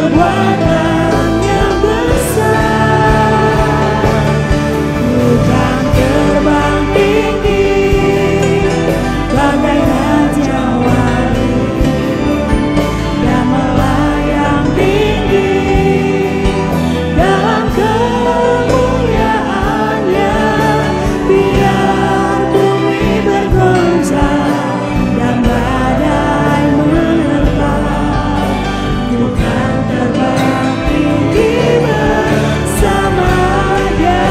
perbuatan yang besar. Ku kan terbang tinggi bagai raja wali dan melayang tinggi dalam kemuliaannya. Biar bumi bergoncang dan badai menerpa, ku kan terbang tinggi bersama Dia.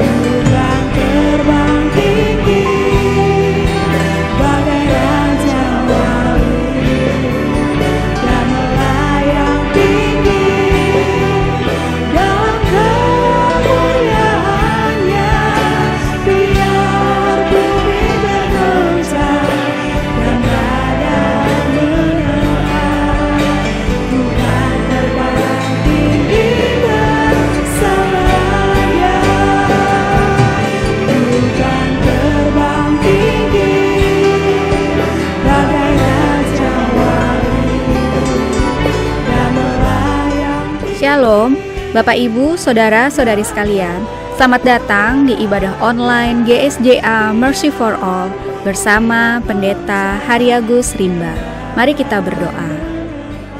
Ku kan terbang tinggi bagai raja wali dan melayang tinggi dalam kemuliaannya. Biar bumi bergoncang dan badai menerpa, ku kan terbang tinggi bersama Dia. Ku kan terbang tinggi bagai raja wali dan melayang. Shalom, Bapak Ibu, Saudara-saudari sekalian. Selamat datang di ibadah online GSJA Mercy for All bersama Pendeta Haryagus Rimba. Mari kita berdoa.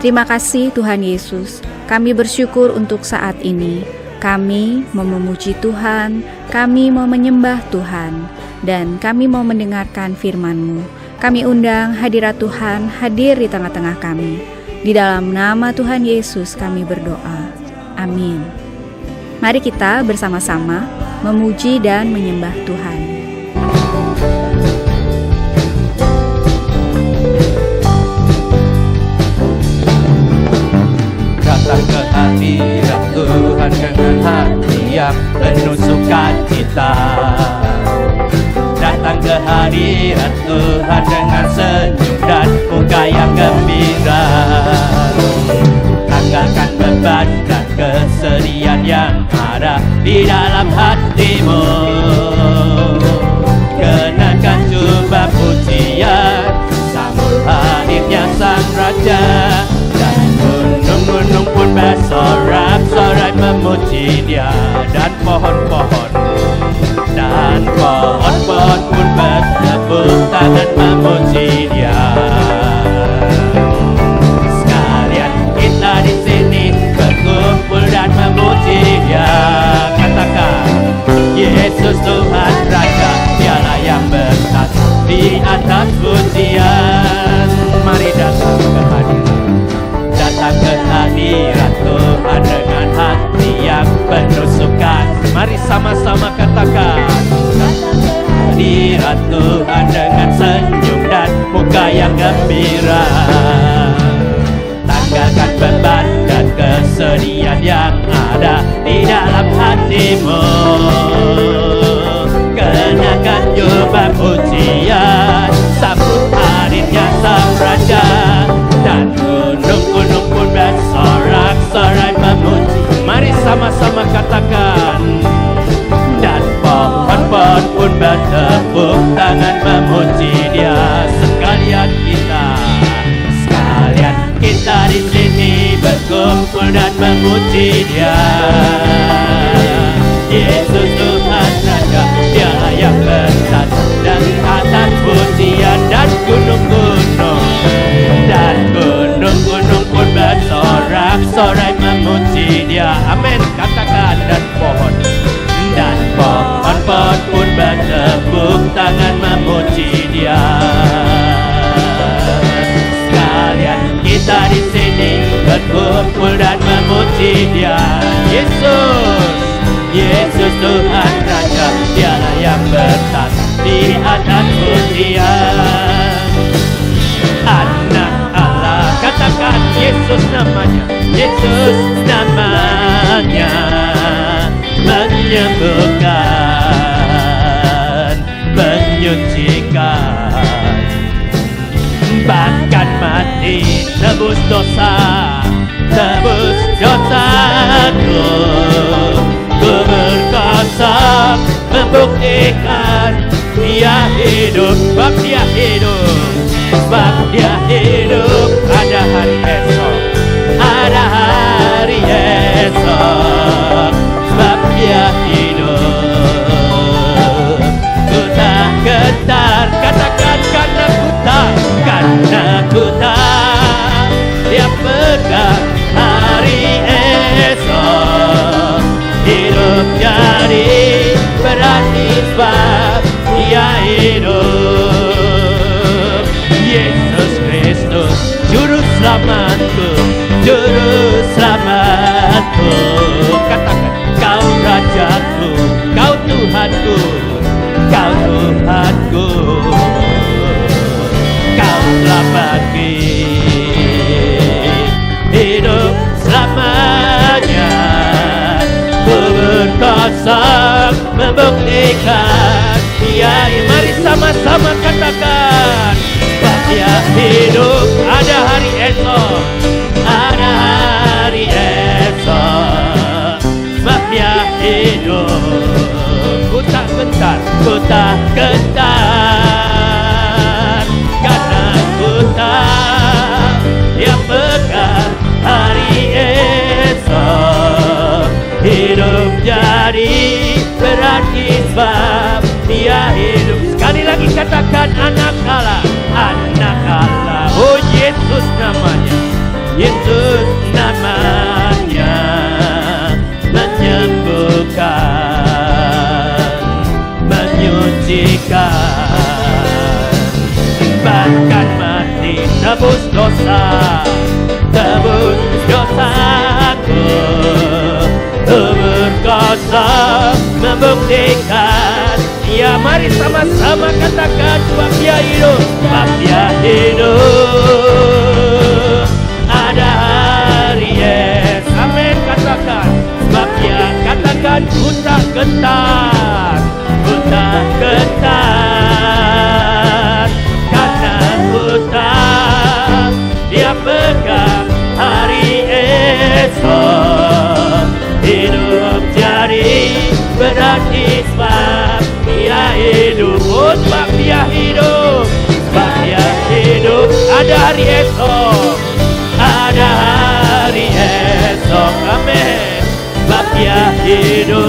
Terima kasih Tuhan Yesus, kami bersyukur untuk saat ini. Kami mau memuji Tuhan, kami mau menyembah Tuhan, dan kami mau mendengarkan firman-Mu. Kami undang hadirat Tuhan hadir di tengah-tengah kami. Di dalam nama Tuhan Yesus kami berdoa. Amin. Mari kita bersama-sama memuji dan menyembah Tuhan. Datang ke hadirat Tuhan dengan hati yang penuh sukacita. Datang ke hadirat Tuhan dengan senyum dan muka yang gembira. Tanggalkan beban dan kesedihan yang ada di dalam hatimu. Kenakan jubah pujian, sambut hadirnya Sang Raja. Dan gunung-gunung pun bersorak-sorai memuji Dia, dan pohon-pohon pun bertepuk tangan memuji Dia. Sekalian kita di sini berkumpul dan memuji Dia. Katakan, Yesus Tuhan Raja, Dialah yang bertata di atas pujian. Mari datang ke hadirat Tuhan dengan hati yang penuh suka. Mari sama-sama katakan, hadirat Tuhan dengan senyum dan muka yang gembira. Tanggalkan beban dan kesedihan yang ada di dalam hatimu. Kenakan jubah pujian, sambut hadirnya Sang Raja. Dan gunung-gunung pun bersorak-sorai memuji. Mari sama-sama katakan. Dan pohon-pohon pun bertepuk tangan memuji Dia. Sekalian kita di sini berkumpul dan memuji Dia. Yesus Tuhan Raja, Dialah yang bertata dari atas pujian. Dan gunung-gunung pun bersorak-sorai memuji Dia. Amin. Katakan, dan pohon pun bertepuk tangan memuji Dia. Sekalian kita di sini berkumpul dan memuji Dia. Yesus Tuhan Raja, Dialah yang bertata di atas pujian. Anak Allah, katakan Yesus namanya, Yesus namanya, menyembuhkan, menyucikan, bahkan mati tebus dosaku. Ku berkuasa membuktikan Dia hidup, sebab Dia hidup, ada hari esok. katakan hari esok hidup jadi berarti sebab dia hidup. Yesus Kristus juru selamatku, juru selamatku. Katakan kau rajaku, kau Tuhanku, kau Tuhanku, kau telah bagi hidup selamanya. Ku berkuasa membuktikan dia. Mari sama-sama katakan dia hidup. Ada hari esok, ada hari esok, sebab dia hidup. Ku tak gentar, ku tak gentar, karena ku tak dia pegang hari esok. Hidup jadi berarti sebab dia hidup. Sekali lagi katakan anak Allah, anak Allah. Oh Yesus namanya, Yesus namanya, menyembuhkan, menyucikan, bahkan mati tebus dosa, tebus dosaku. Berkuasa membuktikan. Ya mari sama-sama katakan sebab dia hidup, sebab dia hidup. Ada hari esok, amin katakan, sebab dia katakan ku tak gentar, ku tak gentar, karena ku tak dia pegang hari esok. Hidup jadi berarti sebab dia hidup. Oh sebab dia hidup, sebab dia hidup. Ada hari esok, ada hari esok, amin. Sebab dia hidup.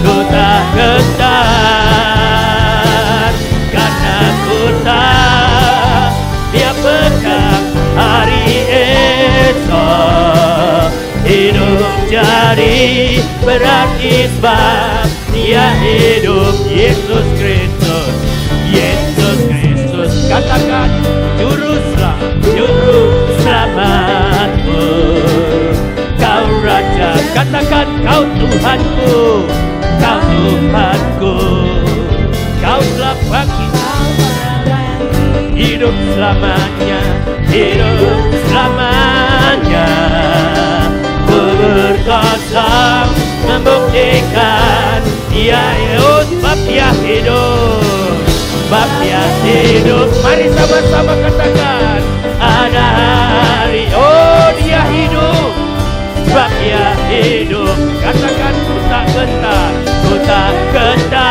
Ku tak gentar, karena ku tak dia pegang hari esok. Hidup jadi berarti sebab dia hidup. Yesus Kristus, Yesus Kristus. Katakan juru selamatku, kau Raja. Katakan kau Tuhanku, kau Tuhanku, kau telah bagi hidup selamanya, hidup selamanya. Berkuasa membuktikan dia hidup, sebab dia hidup, sebab dia hidup. Mari sama-sama katakan ada hari, oh dia hidup, sebab dia hidup. Katakan ku tak gentar, ku tak gentar,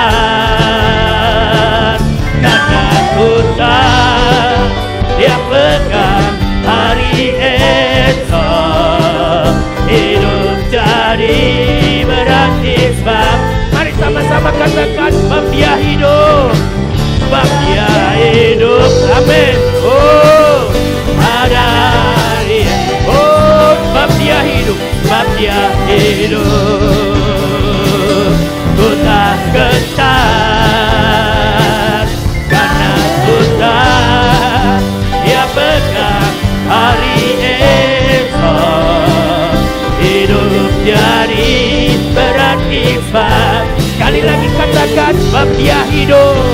karena ku tak dia pegang hari esok. Hidup jadi berarti sebab, mari sama-sama katakan sebab dia hidup, sebab dia hidup, amin. Oh ada hari, oh sebab dia hidup, sebab dia hidup. Ku tak gentar, karena ku tak dia pegang hari esok. Hidup jadi berarti sebab, sekali lagi katakan sebab dia hidup,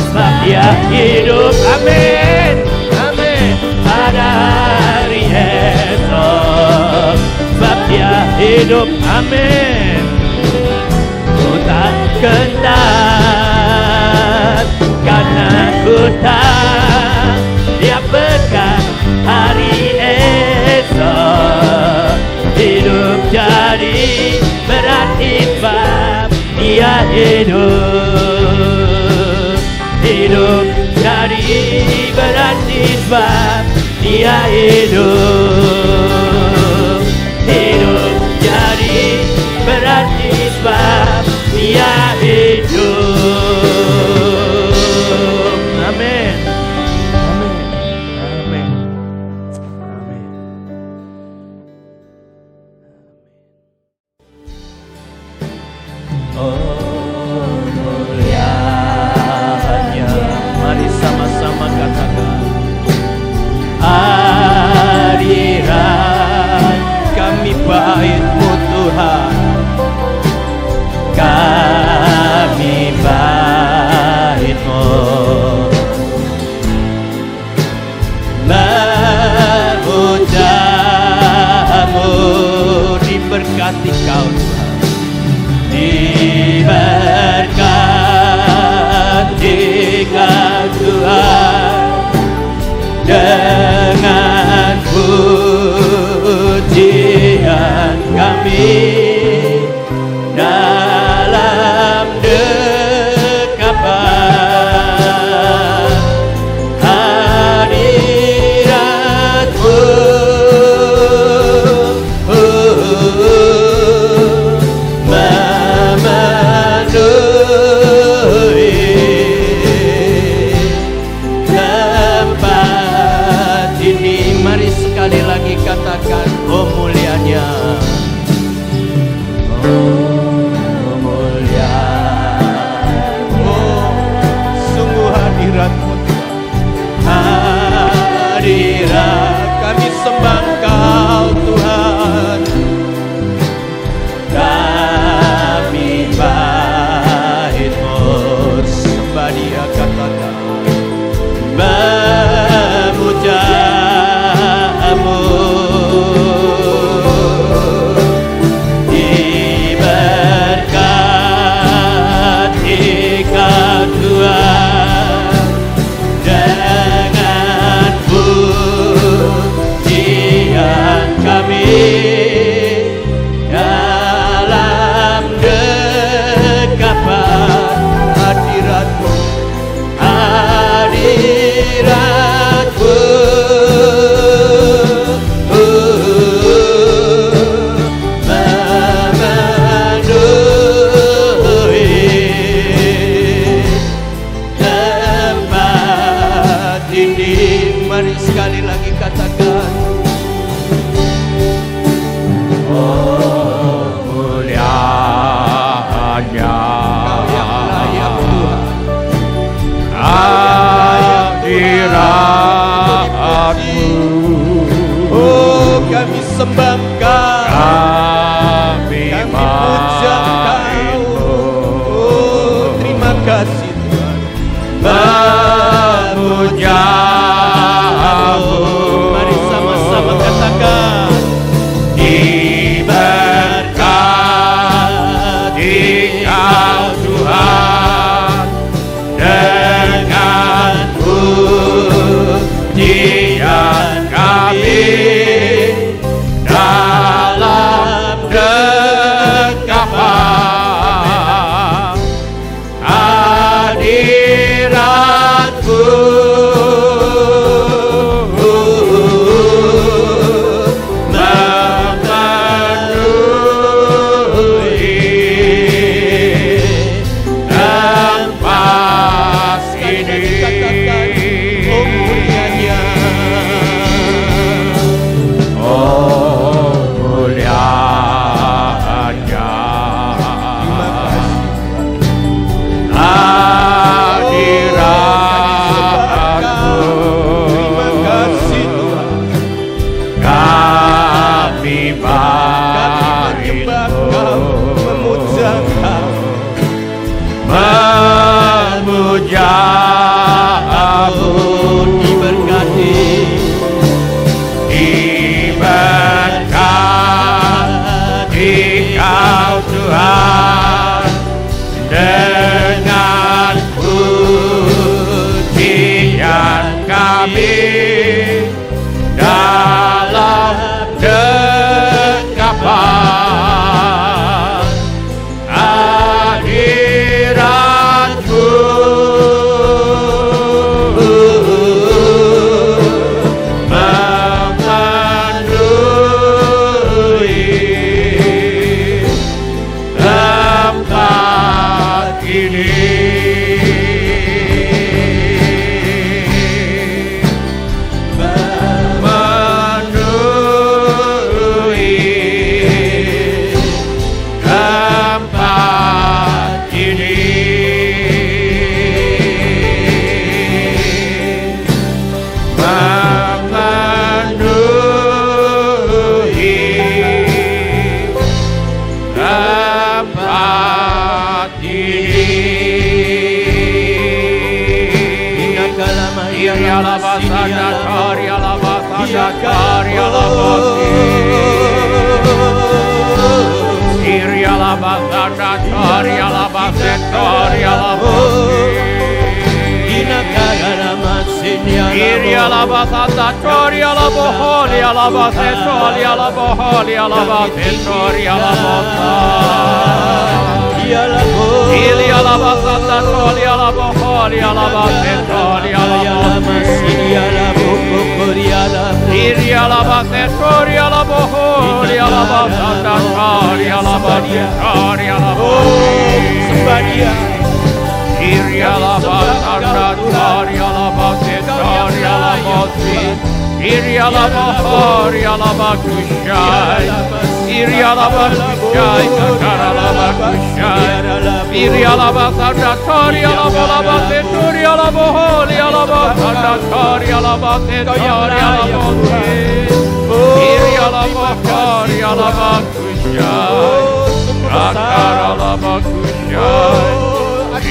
sebab dia hidup, amin, amin. Ada hari esok, sebab dia hidup, amin. Ku tak gentar, karena ku tak dia pegang hari esok. Hidup jadi berarti sebab dia hidup. Hidup jadi berarti sebab dia hidup. Hidup jadi berarti sebab dia hidup. Amin. Amin. Amin. diberkati Kau Tuhan, diberkati Kau Tuhan dengan pujian kami dalam dekapan hadirat-Mu. Sekali lagi katakan, oh mulianya, oh mulia, oh sungguh hadirat-Mu Tuhan, hadirat kami sembah Kau Tuhan, kami bait-Mu sembah Dia, katakan memuja dalam dekapan hadirat-Mu, hadirat-Mu memenuhi tempat ini. Mari sekali lagi katakan, oh mulianya Kau yang layak Tuhan, hadirat-Mu. Oh kami sembah Kau, kami puja Kau. Oh terima kasih Tuhan, memuja-Mu. Mari sama-sama katakan, diberkati Kau Tuhan dengan pujian kami dalam dekapan hadirat-Mu. Karya setoria la bosi. Iria la basata toria la boholia la basetoria la boholia la basetoria la bosa. Iria la basata toria la boholia la basetoria la bosi. Iria la basetoria la boholia la basata toria la basetoria la bosi. Iria la basata toria la basetoria la bosi. Iria la bohoria la bakushai. Iria la bakushai kakara la bakushai. Iria la basata toria la basetoria la boholia la basata toria la basetoria la bosi. Iria la bohoria la bakushai. Kakara la bakushai.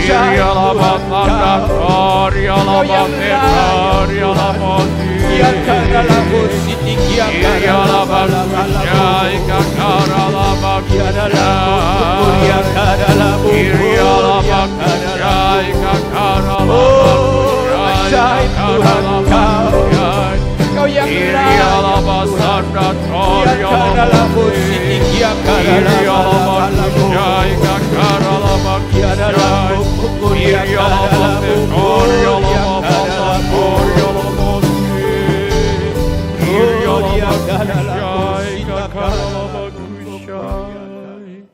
Iria la basata toria la basetoria la bosi. Iria la bakushai kakara la bakushai. Iria la bakushai kakara la bakushai kakara la bakushai. Iria la basata toria la bosi. Iria la bakushai kakara la bakushai. Iria la basetoria la basetoria la bosi. Iria la bakushai kakara la bakushai.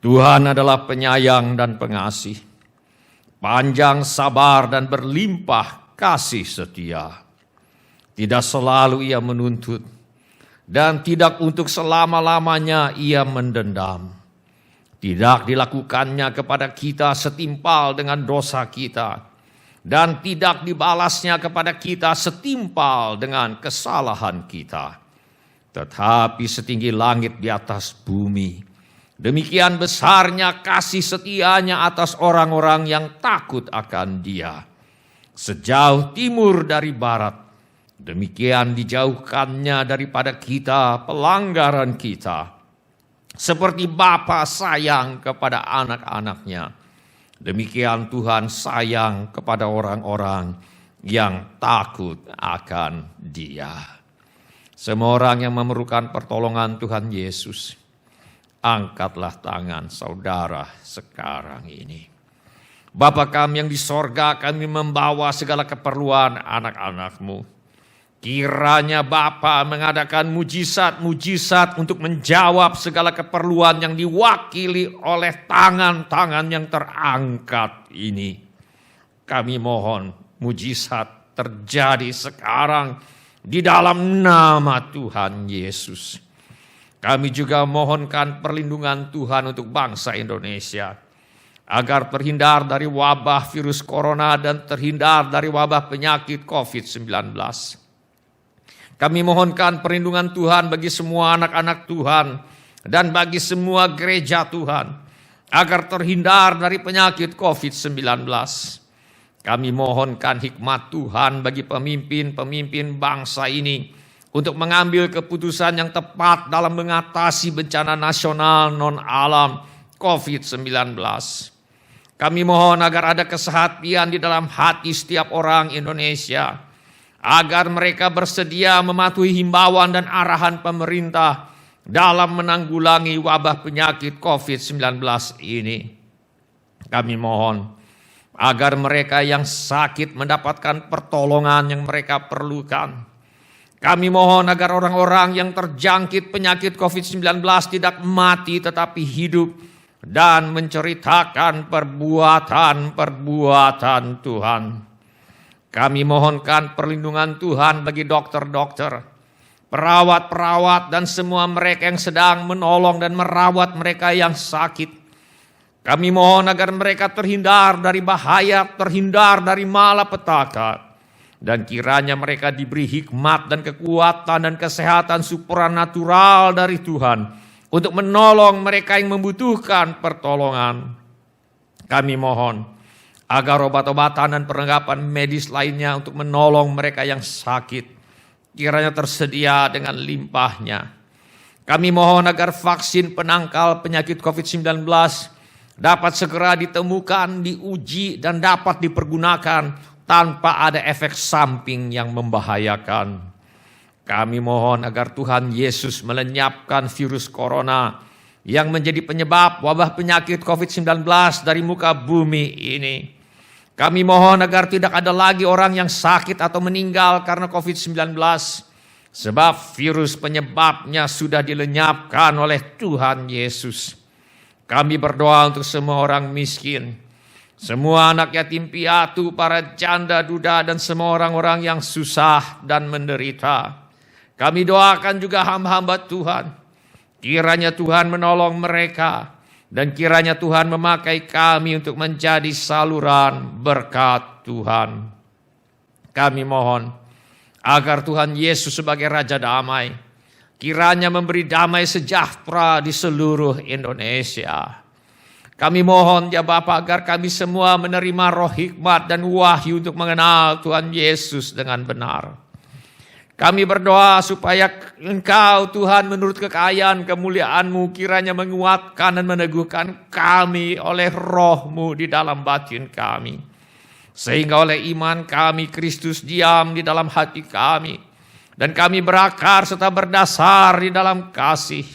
Tuhan adalah penyayang dan pengasih, panjang sabar dan berlimpah kasih setia. Tidak selalu ia menuntut, dan tidak untuk selama-lamanya ia mendendam. Tidak dilakukannya kepada kita setimpal dengan dosa kita, dan tidak dibalasnya kepada kita setimpal dengan kesalahan kita. Tetapi setinggi langit di atas bumi, demikian besarnya kasih setianya atas orang-orang yang takut akan Dia. Sejauh timur dari barat, demikian dijauhkannya daripada kita pelanggaran kita. Seperti Bapa sayang kepada anak-anaknya, demikian Tuhan sayang kepada orang-orang yang takut akan Dia. Semua orang yang memerlukan pertolongan Tuhan Yesus, angkatlah tangan saudara sekarang ini. Bapa kami yang di sorga, kami membawa segala keperluan anak-anak-Mu. Kiranya Bapa mengadakan mujizat-mujizat untuk menjawab segala keperluan yang diwakili oleh tangan-tangan yang terangkat ini. Kami mohon mujizat terjadi sekarang di dalam nama Tuhan Yesus. Kami juga mohonkan perlindungan Tuhan untuk bangsa Indonesia, agar terhindar dari wabah virus corona dan terhindar dari wabah penyakit COVID-19. Kami mohonkan perlindungan Tuhan bagi semua anak-anak Tuhan dan bagi semua gereja Tuhan, agar terhindar dari penyakit COVID-19. Kami mohonkan hikmat Tuhan bagi pemimpin-pemimpin bangsa ini untuk mengambil keputusan yang tepat dalam mengatasi bencana nasional non-alam COVID-19. Kami mohon agar ada kesehatian di dalam hati setiap orang Indonesia, agar mereka bersedia mematuhi himbauan dan arahan pemerintah dalam menanggulangi wabah penyakit COVID-19 ini. Kami mohon agar mereka yang sakit mendapatkan pertolongan yang mereka perlukan. Kami mohon agar orang-orang yang terjangkit penyakit COVID-19 tidak mati tetapi hidup dan menceritakan perbuatan-perbuatan Tuhan. Kami mohonkan perlindungan Tuhan bagi dokter-dokter, perawat-perawat, dan semua mereka yang sedang menolong dan merawat mereka yang sakit. Kami mohon agar mereka terhindar dari bahaya, terhindar dari malapetaka, dan kiranya mereka diberi hikmat dan kekuatan dan kesehatan supranatural dari Tuhan untuk menolong mereka yang membutuhkan pertolongan. Kami mohon agar obat-obatan dan perlengkapan medis lainnya untuk menolong mereka yang sakit kiranya tersedia dengan limpahnya. Kami mohon agar vaksin penangkal penyakit COVID-19 dapat segera ditemukan, diuji, dan dapat dipergunakan tanpa ada efek samping yang membahayakan. Kami mohon agar Tuhan Yesus melenyapkan virus corona yang menjadi penyebab wabah penyakit COVID-19 dari muka bumi ini. Kami mohon agar tidak ada lagi orang yang sakit atau meninggal karena COVID-19, sebab virus penyebabnya sudah dilenyapkan oleh Tuhan Yesus. Kami berdoa untuk semua orang miskin, semua anak yatim piatu, para janda duda, dan semua orang-orang yang susah dan menderita. Kami doakan juga hamba-hamba Tuhan, kiranya Tuhan menolong mereka, dan kiranya Tuhan memakai kami untuk menjadi saluran berkat Tuhan. Kami mohon agar Tuhan Yesus sebagai Raja Damai, kiranya memberi damai sejahtera di seluruh Indonesia. Kami mohon ya Bapa agar kami semua menerima roh hikmat dan wahyu untuk mengenal Tuhan Yesus dengan benar. Kami berdoa supaya Engkau Tuhan menurut kekayaan kemuliaan-Mu kiranya menguatkan dan meneguhkan kami oleh roh-Mu di dalam batin kami. Sehingga oleh iman kami Kristus diam di dalam hati kami. Dan kami berakar serta berdasar di dalam kasih.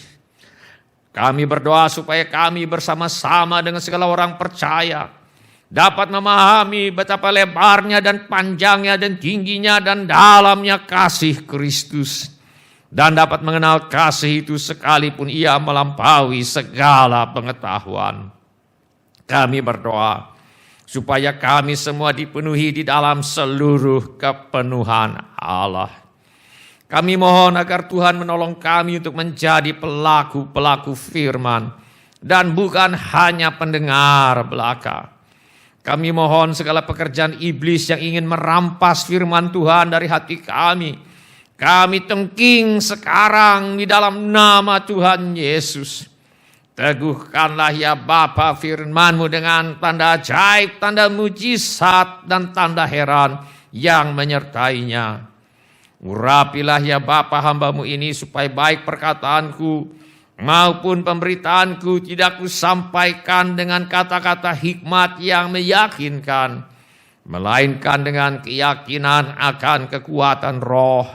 Kami berdoa supaya kami bersama-sama dengan segala orang percaya dapat memahami betapa lebarnya dan panjangnya dan tingginya dan dalamnya kasih Kristus. Dan dapat mengenal kasih itu sekalipun ia melampaui segala pengetahuan. Kami berdoa supaya kami semua dipenuhi di dalam seluruh kepenuhan Allah. Kami mohon agar Tuhan menolong kami untuk menjadi pelaku-pelaku firman dan bukan hanya pendengar belaka. Kami mohon segala pekerjaan iblis yang ingin merampas firman Tuhan dari hati kami, kami tengking sekarang di dalam nama Tuhan Yesus. Teguhkanlah ya Bapa firman-Mu dengan tanda ajaib, tanda mujizat, dan tanda heran yang menyertainya. Urapilah ya Bapa hamba-Mu ini supaya baik perkataanku maupun pemberitaanku tidak kusampaikan dengan kata-kata hikmat yang meyakinkan, melainkan dengan keyakinan akan kekuatan roh,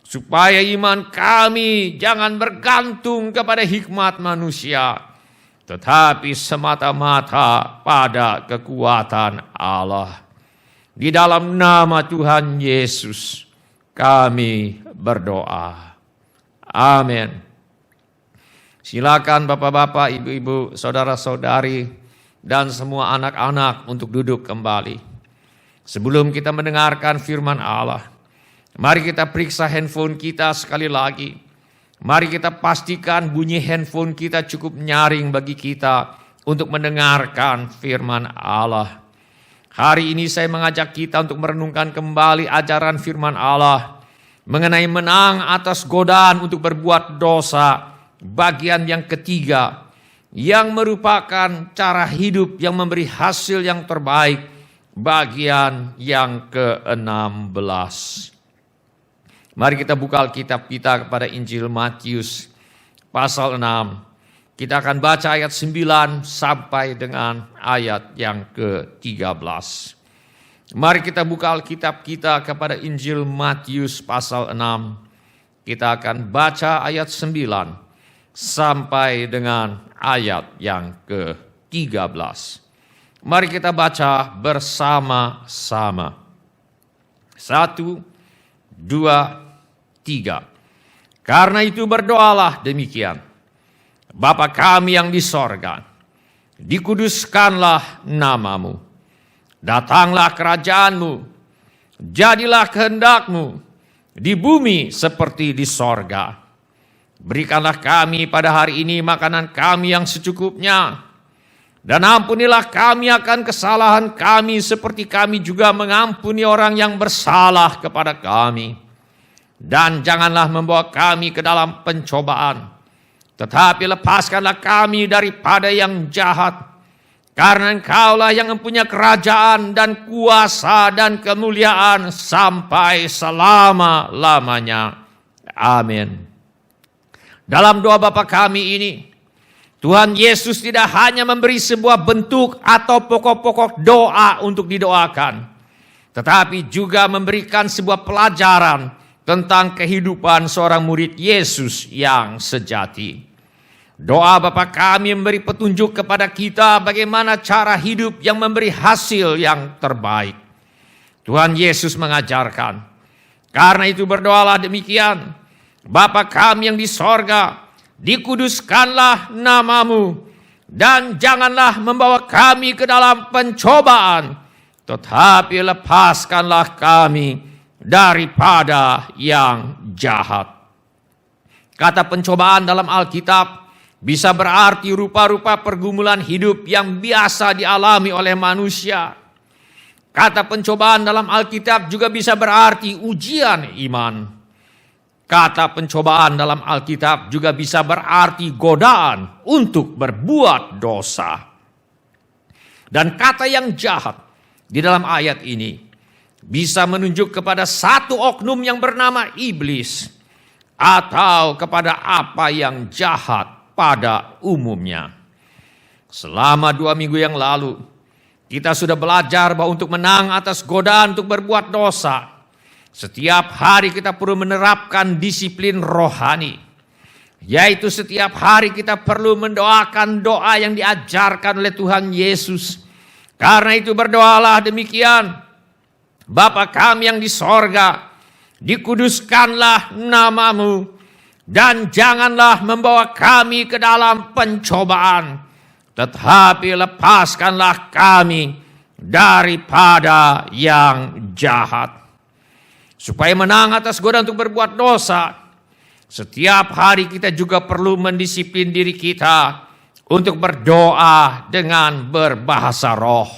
supaya iman kami jangan bergantung kepada hikmat manusia, tetapi semata-mata pada kekuatan Allah. Di dalam nama Tuhan Yesus kami berdoa. Amin. Silakan bapak-bapak, ibu-ibu, saudara-saudari, dan semua anak-anak untuk duduk kembali. Sebelum kita mendengarkan firman Allah, mari kita periksa handphone kita sekali lagi. Mari kita pastikan bunyi handphone kita cukup nyaring bagi kita untuk mendengarkan firman Allah. Hari ini saya mengajak kita untuk merenungkan kembali ajaran firman Allah mengenai menang atas godaan untuk berbuat dosa, bagian yang ketiga, yang merupakan cara hidup yang memberi hasil yang terbaik, bagian yang ke-16. Mari kita buka Alkitab kita kepada Injil Matius pasal 6. Kita akan baca ayat 9 sampai dengan ayat yang ke-13. Mari kita buka Alkitab kita kepada Injil Matius pasal 6. Kita akan baca ayat 9 sampai dengan ayat yang ke-13. Mari kita baca bersama-sama. 1, 2, 3. Karena itu berdoalah demikian. Bapa kami yang di sorga, dikuduskanlah namamu. Datanglah kerajaan-Mu, jadilah kehendak-Mu di bumi seperti di sorga. Berikanlah kami pada hari ini makanan kami yang secukupnya. Dan ampunilah kami akan kesalahan kami seperti kami juga mengampuni orang yang bersalah kepada kami. Dan janganlah membawa kami ke dalam pencobaan, tetapi lepaskanlah kami daripada yang jahat. Karena Engkaulah yang mempunyai kerajaan dan kuasa dan kemuliaan sampai selama-lamanya. Amin. Dalam doa Bapa kami ini, Tuhan Yesus tidak hanya memberi sebuah bentuk atau pokok-pokok doa untuk didoakan, tetapi juga memberikan sebuah pelajaran tentang kehidupan seorang murid Yesus yang sejati. Doa Bapa kami memberi petunjuk kepada kita bagaimana cara hidup yang memberi hasil yang terbaik. Tuhan Yesus mengajarkan, karena itu berdoalah demikian, Bapa kami yang di sorga, dikuduskanlah namamu, dan janganlah membawa kami ke dalam pencobaan, tetapi lepaskanlah kami daripada yang jahat. Kata pencobaan dalam Alkitab bisa berarti rupa-rupa pergumulan hidup yang biasa dialami oleh manusia. Kata pencobaan dalam Alkitab juga bisa berarti ujian iman. Kata pencobaan dalam Alkitab juga bisa berarti godaan untuk berbuat dosa. Dan kata yang jahat di dalam ayat ini bisa menunjuk kepada satu oknum yang bernama iblis, atau kepada apa yang jahat pada umumnya. Selama 2 minggu yang lalu, kita sudah belajar bahwa untuk menang atas godaan untuk berbuat dosa, setiap hari kita perlu menerapkan disiplin rohani, yaitu setiap hari kita perlu mendoakan doa yang diajarkan oleh Tuhan Yesus. Karena itu berdoalah demikian, Bapa kami yang di sorga, dikuduskanlah namamu, dan janganlah membawa kami ke dalam pencobaan, tetapi lepaskanlah kami daripada yang jahat. Supaya menang atas godaan untuk berbuat dosa, setiap hari kita juga perlu mendisiplin diri kita untuk berdoa dengan berbahasa roh.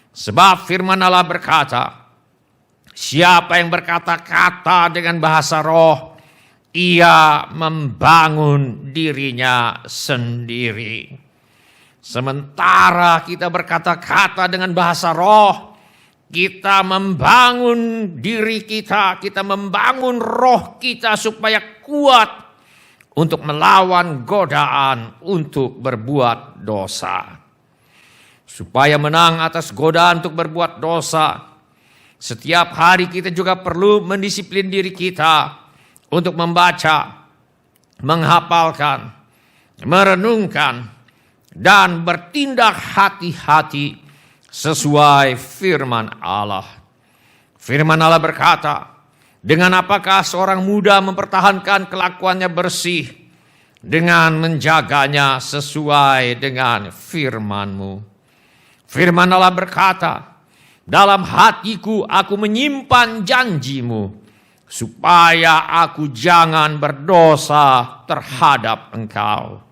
Sebab firman Allah berkata, siapa yang berkata-kata dengan bahasa roh, ia membangun dirinya sendiri. Sementara kita berkata-kata dengan bahasa roh, kita membangun diri kita membangun roh kita supaya kuat untuk melawan godaan untuk berbuat dosa. Supaya menang atas godaan untuk berbuat dosa, setiap hari kita juga perlu mendisiplin diri kita untuk membaca, menghafalkan, merenungkan, dan bertindak hati-hati sesuai firman Allah. Firman Allah berkata, dengan apakah seorang muda mempertahankan kelakuannya bersih? Dengan menjaganya sesuai dengan firman-Mu. Firman Allah berkata, dalam hatiku aku menyimpan janji-Mu, supaya aku jangan berdosa terhadap Engkau.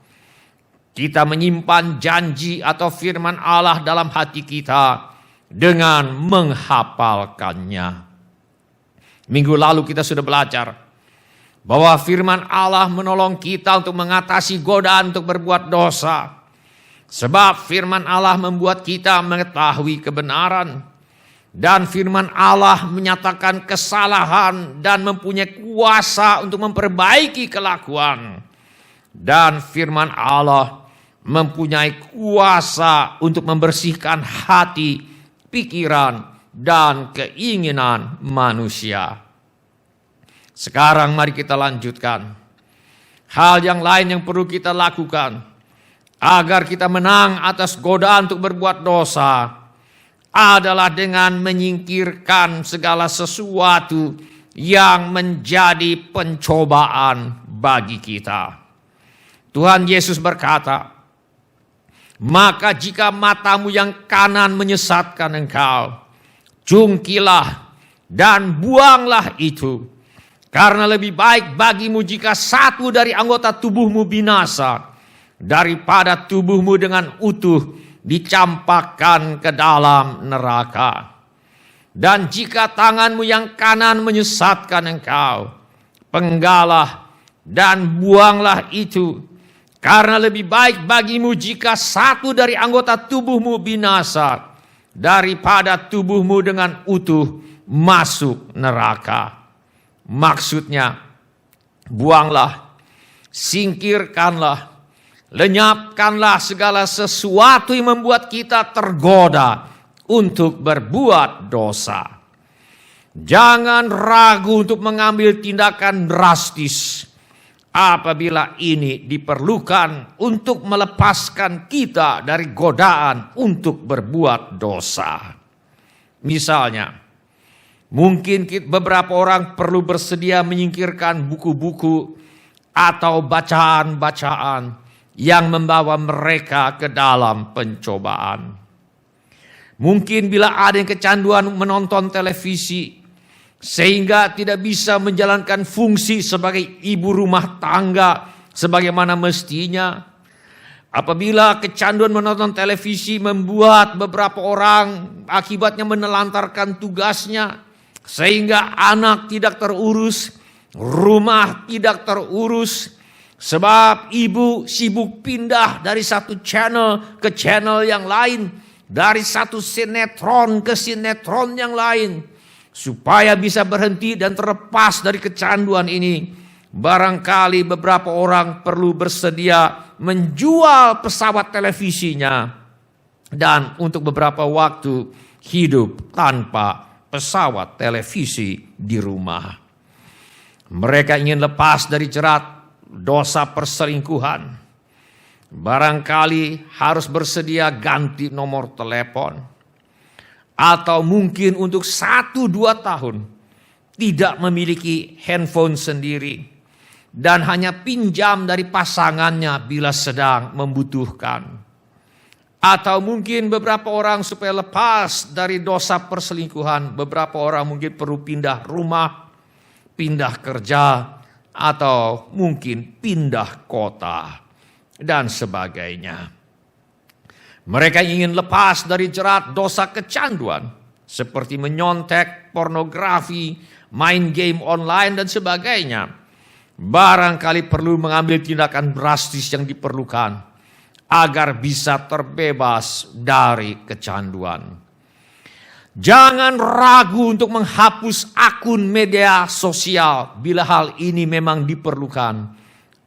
Kita menyimpan janji atau firman Allah dalam hati kita dengan menghafalkannya. Minggu lalu kita sudah belajar bahwa firman Allah menolong kita untuk mengatasi godaan untuk berbuat dosa. Sebab firman Allah membuat kita mengetahui kebenaran. Dan firman Allah menyatakan kesalahan dan mempunyai kuasa untuk memperbaiki kelakuan. Dan firman Allah mempunyai kuasa untuk membersihkan hati, pikiran, dan keinginan manusia. Sekarang mari kita lanjutkan. Hal yang lain yang perlu kita lakukan agar kita menang atas godaan untuk berbuat dosa adalah dengan menyingkirkan segala sesuatu yang menjadi pencobaan bagi kita. Tuhan Yesus berkata, maka jika matamu yang kanan menyesatkan engkau, jungkilah dan buanglah itu. Karena lebih baik bagimu jika satu dari anggota tubuhmu binasa, daripada tubuhmu dengan utuh dicampakkan ke dalam neraka. Dan jika tanganmu yang kanan menyesatkan engkau, penggalah dan buanglah itu. Karena lebih baik bagimu jika satu dari anggota tubuhmu binasa, daripada tubuhmu dengan utuh masuk neraka. Maksudnya, buanglah, singkirkanlah Lenyapkanlah segala sesuatu yang membuat kita tergoda untuk berbuat dosa. Jangan ragu untuk mengambil tindakan drastis apabila ini diperlukan untuk melepaskan kita dari godaan untuk berbuat dosa. Misalnya, mungkin beberapa orang perlu bersedia menyingkirkan buku-buku atau bacaan-bacaan yang membawa mereka ke dalam pencobaan. Mungkin bila ada yang kecanduan menonton televisi, sehingga tidak bisa menjalankan fungsi sebagai ibu rumah tangga sebagaimana mestinya. Apabila kecanduan menonton televisi membuat beberapa orang akibatnya menelantarkan tugasnya, sehingga anak tidak terurus, rumah tidak terurus, sebab ibu sibuk pindah dari satu channel ke channel yang lain, dari satu sinetron ke sinetron yang lain, supaya bisa berhenti dan terlepas dari kecanduan ini. Barangkali beberapa orang perlu bersedia menjual pesawat televisinya dan untuk beberapa waktu hidup tanpa pesawat televisi di rumah. Mereka ingin lepas dari jerat dosa perselingkuhan. Barangkali harus bersedia ganti nomor telepon. Atau mungkin untuk 1-2 tahun tidak memiliki handphone sendiri dan hanya pinjam dari pasangannya bila sedang membutuhkan. Atau mungkin beberapa orang supaya lepas dari dosa perselingkuhan, beberapa orang mungkin perlu pindah rumah, pindah kerja, atau mungkin pindah kota, dan sebagainya. Mereka ingin lepas dari jerat dosa kecanduan, seperti menyontek, pornografi, main game online, dan sebagainya. Barangkali perlu mengambil tindakan drastis yang diperlukan, agar bisa terbebas dari kecanduan. Jangan ragu untuk menghapus akun media sosial bila hal ini memang diperlukan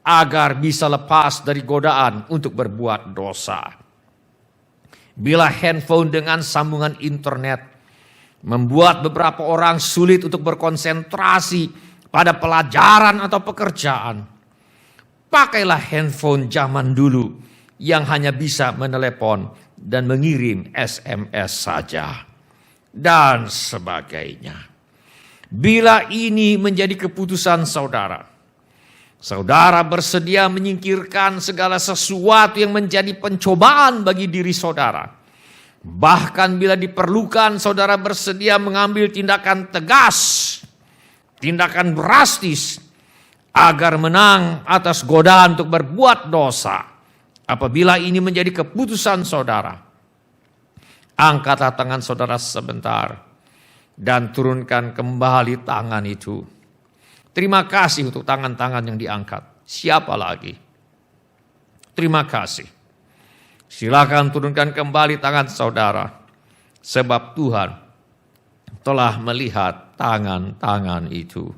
agar bisa lepas dari godaan untuk berbuat dosa. Bila handphone dengan sambungan internet membuat beberapa orang sulit untuk berkonsentrasi pada pelajaran atau pekerjaan, pakailah handphone zaman dulu yang hanya bisa menelepon dan mengirim SMS saja, dan sebagainya. Bila ini menjadi keputusan saudara, saudara bersedia menyingkirkan segala sesuatu yang menjadi pencobaan bagi diri saudara. Bahkan bila diperlukan, saudara bersedia mengambil tindakan tegas, tindakan drastis, agar menang atas godaan untuk berbuat dosa. Apabila ini menjadi keputusan saudara, angkatlah tangan saudara sebentar dan turunkan kembali tangan itu. Terima kasih untuk tangan-tangan yang diangkat. Siapa lagi? Terima kasih. Silakan turunkan kembali tangan saudara, sebab Tuhan telah melihat tangan-tangan itu.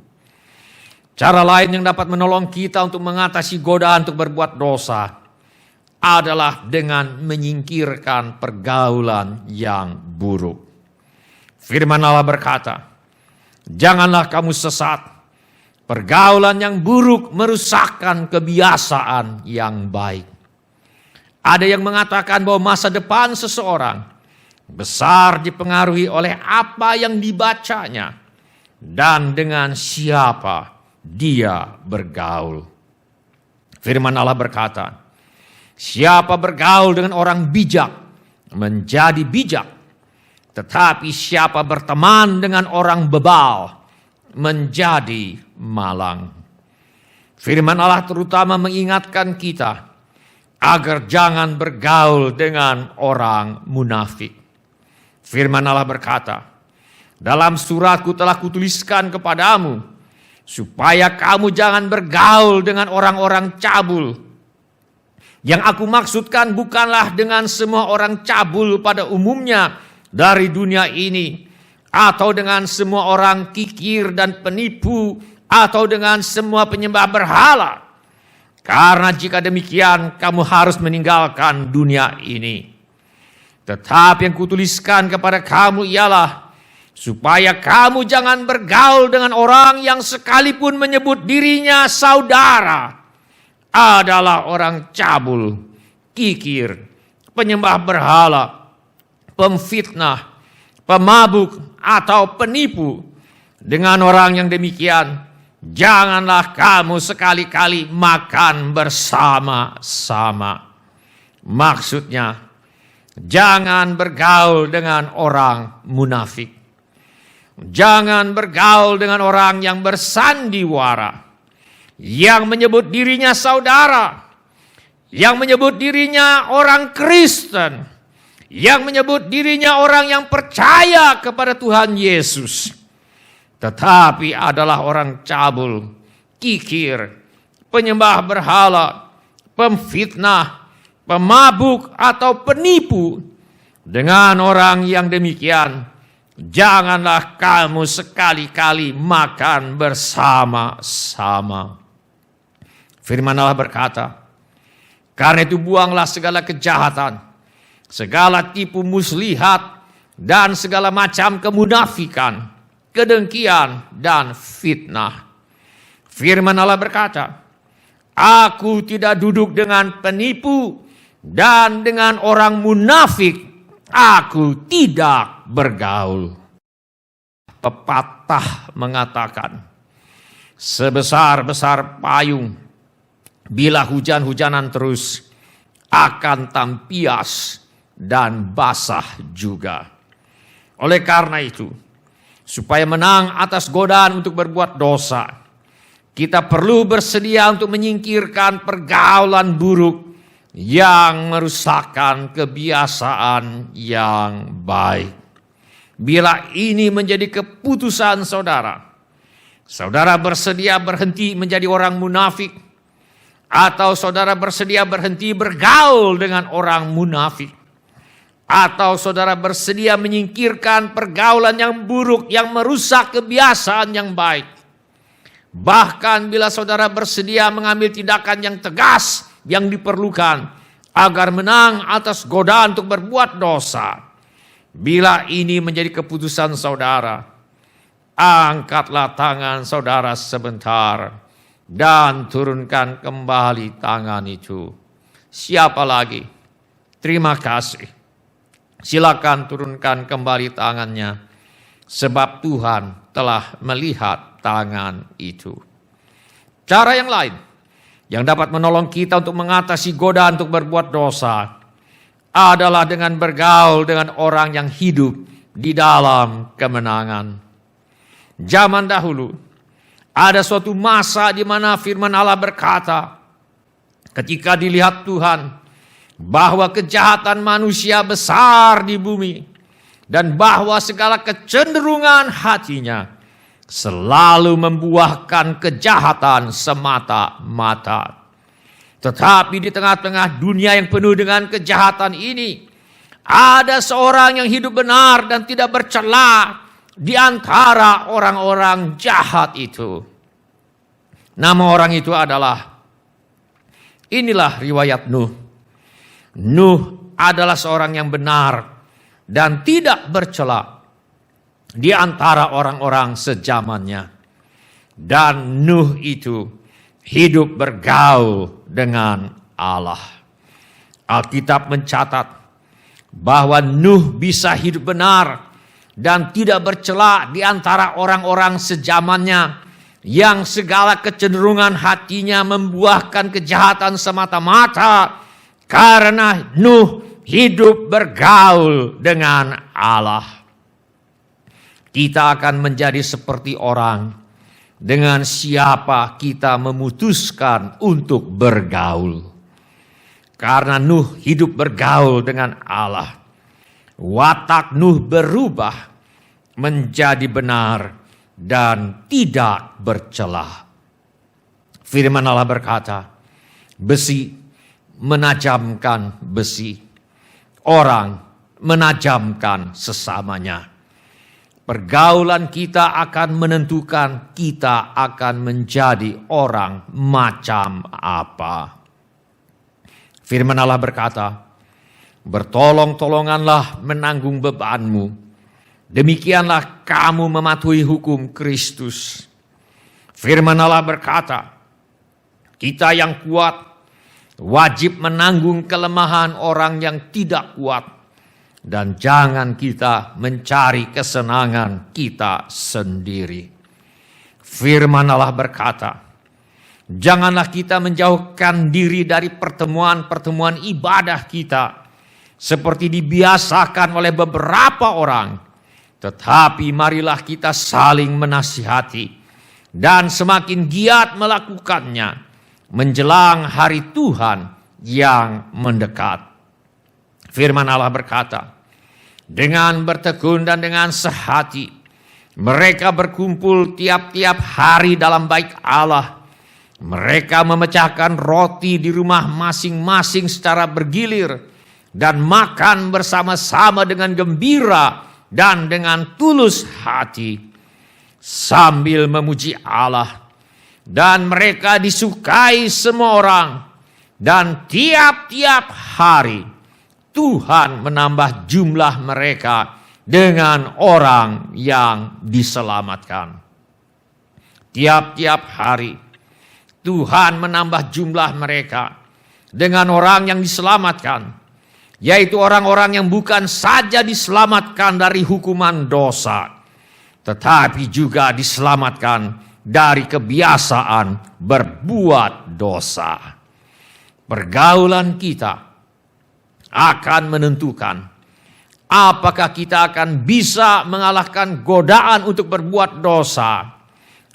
Cara lain yang dapat menolong kita untuk mengatasi godaan untuk berbuat dosa adalah dengan menyingkirkan pergaulan yang buruk. Firman Allah berkata, janganlah kamu sesat. Pergaulan yang buruk merusakkan kebiasaan yang baik. Ada yang mengatakan bahwa masa depan seseorang besar dipengaruhi oleh apa yang dibacanya dan dengan siapa dia bergaul. Firman Allah berkata, siapa bergaul dengan orang bijak menjadi bijak, tetapi siapa berteman dengan orang bebal menjadi malang. Firman Allah terutama mengingatkan kita agar jangan bergaul dengan orang munafik. Firman Allah berkata, dalam suratku telah kutuliskan kepadamu, supaya kamu jangan bergaul dengan orang-orang cabul. Yang aku maksudkan bukanlah dengan semua orang cabul pada umumnya dari dunia ini, atau dengan semua orang kikir dan penipu, atau dengan semua penyembah berhala. Karena jika demikian, kamu harus meninggalkan dunia ini. Tetapi yang kutuliskan kepada kamu ialah supaya kamu jangan bergaul dengan orang yang sekalipun menyebut dirinya saudara adalah orang cabul, kikir, penyembah berhala, pemfitnah, pemabuk, atau penipu. Dengan orang yang demikian, janganlah kamu sekali-kali makan bersama-sama. Maksudnya, jangan bergaul dengan orang munafik. Jangan bergaul dengan orang yang bersandiwara, yang menyebut dirinya saudara, yang menyebut dirinya orang Kristen, yang menyebut dirinya orang yang percaya kepada Tuhan Yesus, tetapi adalah orang cabul, kikir, penyembah berhala, pemfitnah, pemabuk, atau penipu. Dengan orang yang demikian, janganlah kamu sekali-kali makan bersama-sama. Firman Allah berkata, karena itu buanglah segala kejahatan, segala tipu muslihat, dan segala macam kemunafikan, kedengkian, dan fitnah. Firman Allah berkata, aku tidak duduk dengan penipu dan dengan orang munafik, aku tidak bergaul. Pepatah mengatakan, sebesar-besar payung, bila hujan-hujanan terus, akan tampias dan basah juga. Oleh karena itu, supaya menang atas godaan untuk berbuat dosa, kita perlu bersedia untuk menyingkirkan pergaulan buruk yang merusakkan kebiasaan yang baik. Bila ini menjadi keputusan saudara, saudara bersedia berhenti menjadi orang munafik, atau saudara bersedia berhenti bergaul dengan orang munafik, atau saudara bersedia menyingkirkan pergaulan yang buruk yang merusak kebiasaan yang baik. Bahkan bila saudara bersedia mengambil tindakan yang tegas yang diperlukan agar menang atas godaan untuk berbuat dosa. Bila ini menjadi keputusan saudara, angkatlah tangan saudara sebentar dan turunkan kembali tangan itu. Siapa lagi? Terima kasih. Silakan turunkan kembali tangannya, sebab Tuhan telah melihat tangan itu. Cara yang lain yang dapat menolong kita untuk mengatasi godaan untuk berbuat dosa adalah dengan bergaul dengan orang yang hidup di dalam kemenangan. Zaman dahulu, ada suatu masa di mana firman Allah berkata, ketika dilihat Tuhan bahwa kejahatan manusia besar di bumi, dan bahwa segala kecenderungan hatinya selalu membuahkan kejahatan semata-mata. Tetapi di tengah-tengah dunia yang penuh dengan kejahatan ini, ada seorang yang hidup benar dan tidak bercela di antara orang-orang jahat itu. Nama orang itu adalah, inilah riwayat Nuh. Nuh adalah seorang yang benar dan tidak bercela di antara orang-orang sezamannya. Dan Nuh itu hidup bergaul dengan Allah. Alkitab mencatat bahwa Nuh bisa hidup benar dan tidak bercela di antara orang-orang sezamannya yang segala kecenderungan hatinya membuahkan kejahatan semata-mata. Karena Nuh hidup bergaul dengan Allah. Kita akan menjadi seperti orang dengan siapa kita memutuskan untuk bergaul. Karena Nuh hidup bergaul dengan Allah, watak Nuh berubah menjadi benar dan tidak bercela. Firman Allah berkata, besi menajamkan besi, orang menajamkan sesamanya. Pergaulan kita akan menentukan kita akan menjadi orang macam apa. Firman Allah berkata, bertolong-tolonganlah menanggung bebanmu. Demikianlah kamu mematuhi hukum Kristus. Firman Allah berkata, kita yang kuat wajib menanggung kelemahan orang yang tidak kuat. Dan jangan kita mencari kesenangan kita sendiri. Firman Allah berkata, janganlah kita menjauhkan diri dari pertemuan-pertemuan ibadah kita, seperti dibiasakan oleh beberapa orang. Tetapi marilah kita saling menasihati, dan semakin giat melakukannya, menjelang hari Tuhan yang mendekat. Firman Allah berkata, dengan bertekun dan dengan sehati, mereka berkumpul tiap-tiap hari dalam bait Allah. Mereka memecahkan roti di rumah masing-masing secara bergilir, dan makan bersama-sama dengan gembira dan dengan tulus hati, sambil memuji Allah. Dan mereka disukai semua orang, dan tiap-tiap hari Tuhan menambah jumlah mereka dengan orang yang diselamatkan. Tiap-tiap hari Tuhan menambah jumlah mereka dengan orang yang diselamatkan, yaitu orang-orang yang bukan saja diselamatkan dari hukuman dosa, tetapi juga diselamatkan dari kebiasaan berbuat dosa. Pergaulan kita akan menentukan apakah kita akan bisa mengalahkan godaan untuk berbuat dosa,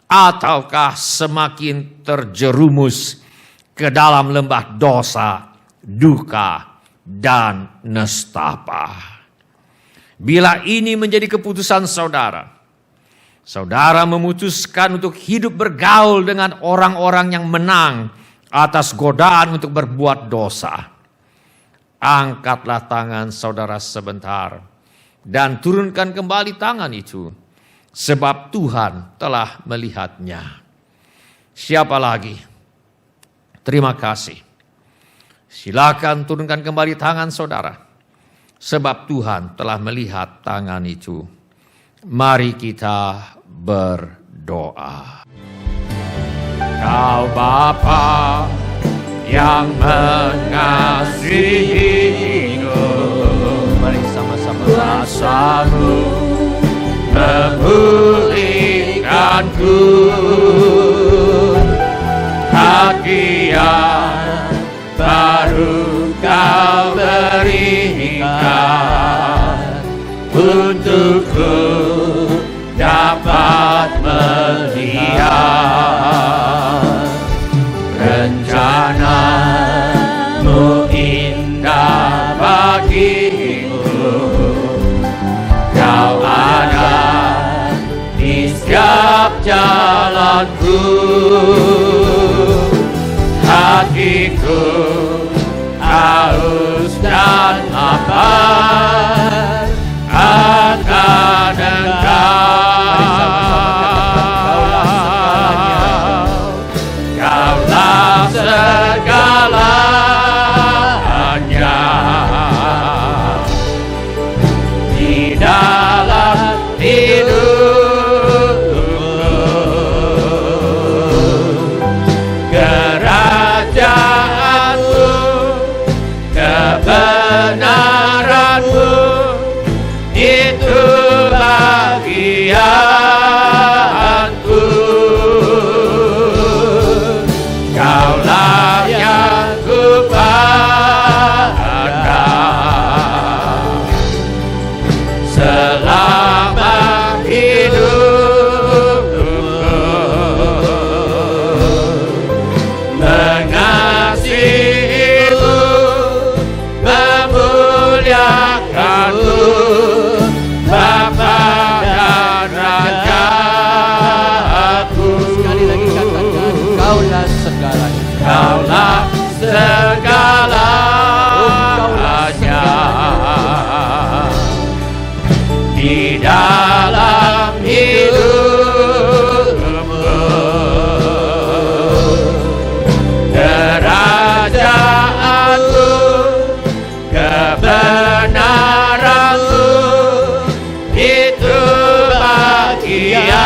ataukah semakin terjerumus ke dalam lembah dosa, duka, dan nestapa. Bila ini menjadi keputusan saudara, saudara memutuskan untuk hidup bergaul dengan orang-orang yang menang atas godaan untuk berbuat dosa, angkatlah tangan saudara sebentar dan turunkan kembali tangan itu, sebab Tuhan telah melihatnya. Siapa lagi? Terima kasih. Silakan turunkan kembali tangan saudara, sebab Tuhan telah melihat tangan itu. Mari kita berdoa. Kau Bapa yang mengasihiku, mari sama-sama rasamu memulihkanku. Hati yang baru kau berikan, untukku dapat melihat rencanamu indah bagiku. Kau ada di setiap jalanku. Hatiku haus dan lapar akan Engkau. Kaulah segalanya di dalam hidupku. Kerajaanmu, kebenaranmu, itu bagianku. Kaulah yang ku kerajaanmu, kebenaranmu, itu bagianku.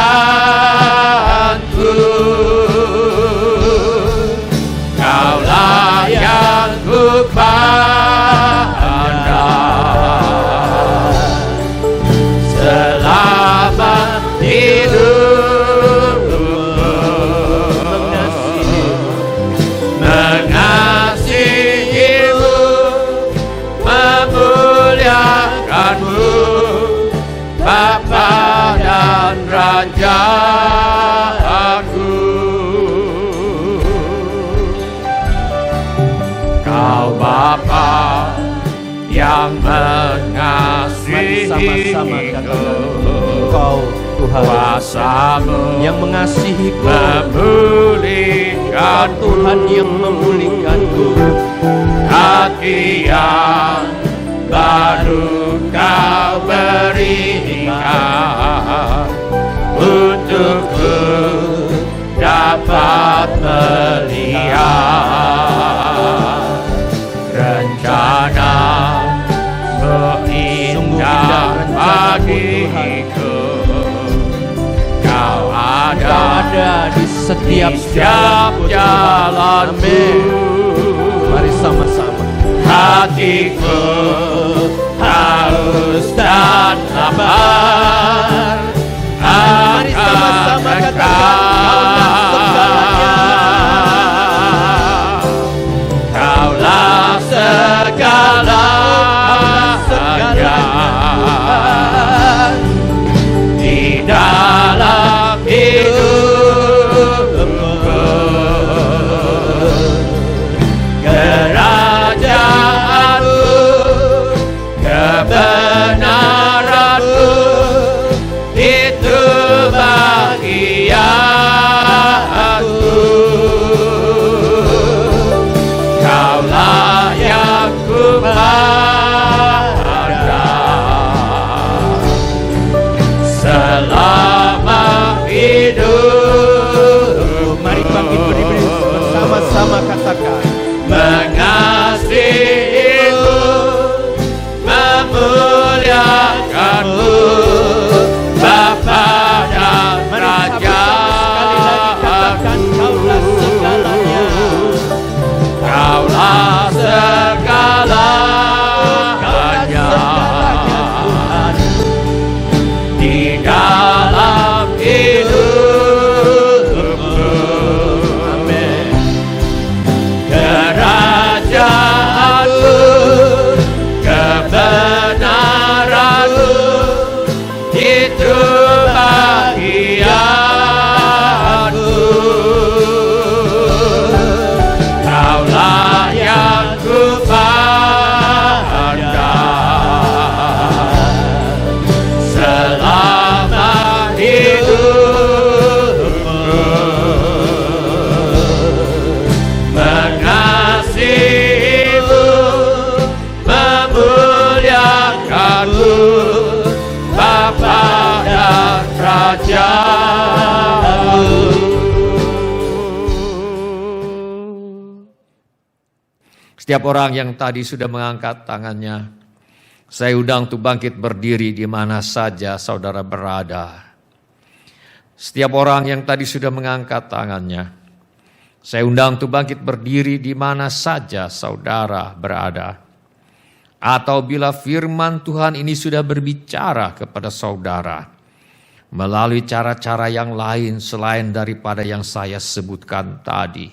Kaulah yang ku pandang selama hidupku, mengasihimu, memuliakanmu, Bapa dan Rajaku. Kau Bapa yang mengasihiku, Engkau Tuhan kuasamu yang mengasihiku, memulihkan Tuhan yang memulihkanku. hati yang baru Kau berikan untukku dapat melihat rencana indah bagiku. Kau ada di setiap jalanku. Mari sama-sama. Hatiku haus dan lapar. Mari sama-sama katakan, Kaulah segalanya di dalam hidupku. Kerajaanmu, kebenaranmu, itu bagianku. Kaulah yang ku pandang selama hidup. Mari bangkit berdiri bersama-sama katakan, mengasihimu, memuliakanmu, Bapa dan Raja. sekali lagi katakan, Kaulah segalanya. Kaulah segalanya di dalam hidupku. Amin. Kerajaanmu, kebenaranmu, itu bagianku. Kaulah yang ku pandang selama hidupku. Mengasihimu, memuliakanmu, Bapa dan Rajaku. Setiap orang yang tadi sudah mengangkat tangannya, saya undang untuk bangkit berdiri di mana saja saudara berada. Setiap orang yang tadi sudah mengangkat tangannya, saya undang untuk bangkit berdiri di mana saja saudara berada. Atau bila firman Tuhan ini sudah berbicara kepada saudara melalui cara-cara yang lain selain daripada yang saya sebutkan tadi,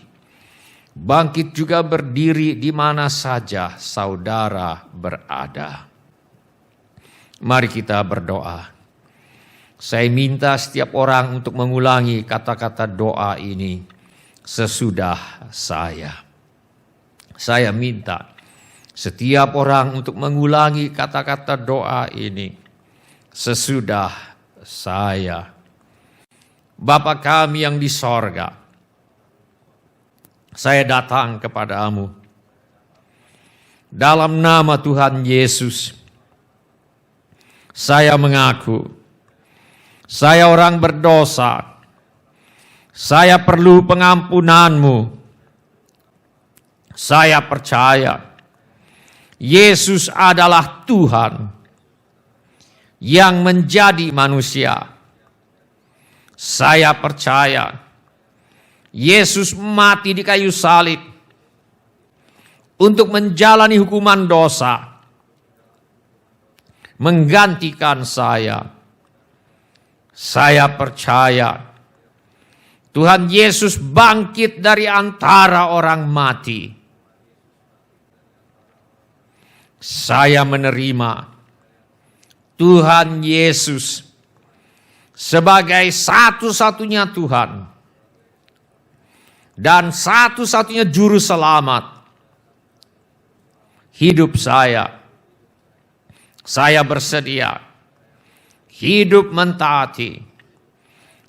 bangkit juga berdiri di mana saja saudara berada. Mari kita berdoa. Saya minta setiap orang untuk mengulangi kata-kata doa ini sesudah saya. Saya minta setiap orang untuk mengulangi kata-kata doa ini sesudah saya. Bapa kami yang di sorga, saya datang kepadamu dalam nama Tuhan Yesus. Saya mengaku saya orang berdosa. Saya perlu pengampunan-Mu. Saya percaya Yesus adalah Tuhan yang menjadi manusia. Saya percaya Yesus mati di kayu salib untuk menjalani hukuman dosa, menggantikan saya. Saya percaya Tuhan Yesus bangkit dari antara orang mati. Saya menerima Tuhan Yesus sebagai satu-satunya Tuhan dan satu-satunya juru selamat hidup saya. Saya bersedia hidup mentaati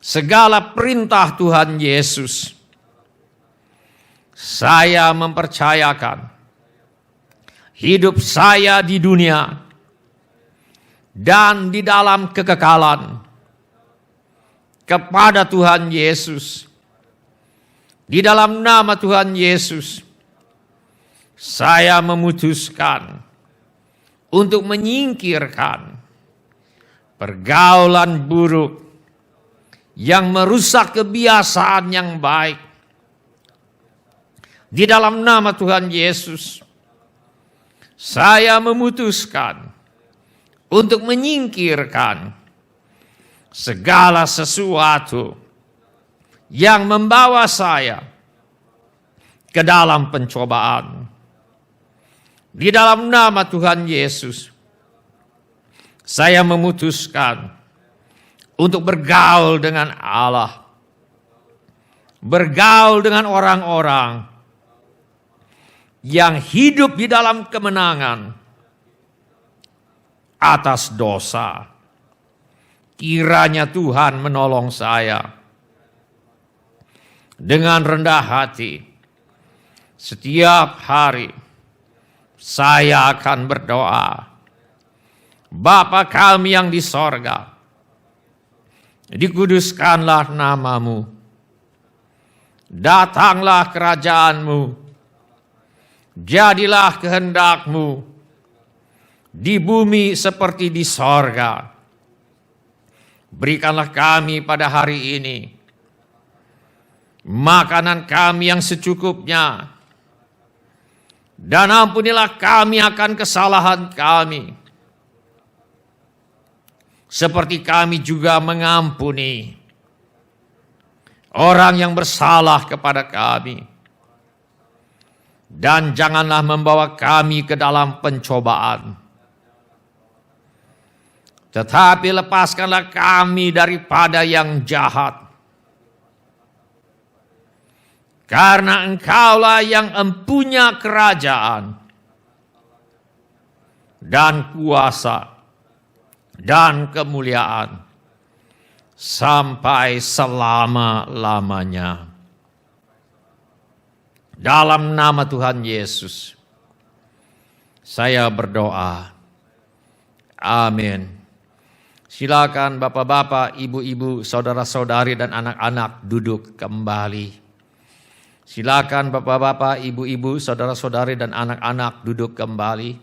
segala perintah Tuhan Yesus. Saya mempercayakan hidup saya di dunia dan di dalam kekekalan kepada Tuhan Yesus. Di dalam nama Tuhan Yesus, saya memutuskan untuk menyingkirkan pergaulan buruk yang merusak kebiasaan yang baik. Di dalam nama Tuhan Yesus, saya memutuskan untuk menyingkirkan segala sesuatu yang membawa saya ke dalam pencobaan. Di dalam nama Tuhan Yesus, saya memutuskan untuk bergaul dengan Allah, bergaul dengan orang-orang yang hidup di dalam kemenangan atas dosa. Kiranya Tuhan menolong saya dengan rendah hati. Setiap hari saya akan berdoa, Bapa kami yang di sorga, dikuduskanlah namamu, datanglah kerajaanmu, jadilah kehendakmu di bumi seperti di sorga. Berikanlah kami pada hari ini makanan kami yang secukupnya, dan ampunilah kami akan kesalahan kami, seperti kami juga mengampuni orang yang bersalah kepada kami. Dan janganlah membawa kami ke dalam pencobaan, tetapi lepaskanlah kami daripada yang jahat. Karena Engkaulah yang empunya kerajaan dan kuasa dan kemuliaan sampai selama-lamanya. Dalam nama Tuhan Yesus, saya berdoa. Amin. Silakan bapak-bapak, ibu-ibu, saudara-saudari, dan anak-anak duduk kembali. Silakan bapak-bapak, ibu-ibu, saudara-saudari, dan anak-anak duduk kembali.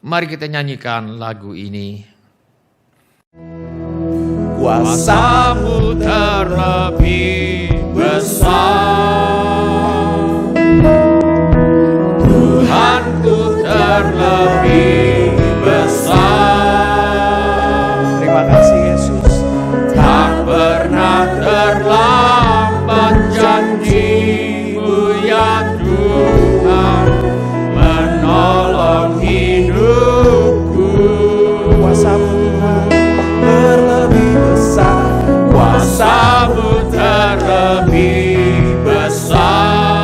Mari kita nyanyikan lagu ini. Kuasamu terlebih besar, Tuhanku terlebih besar. Terima kasih Yesus. Tak pernah terlambat janji-Mu ya Tuhan, menolong hidupku. Kuasamu Tuhan terlebih besar, kuasamu terlebih besar.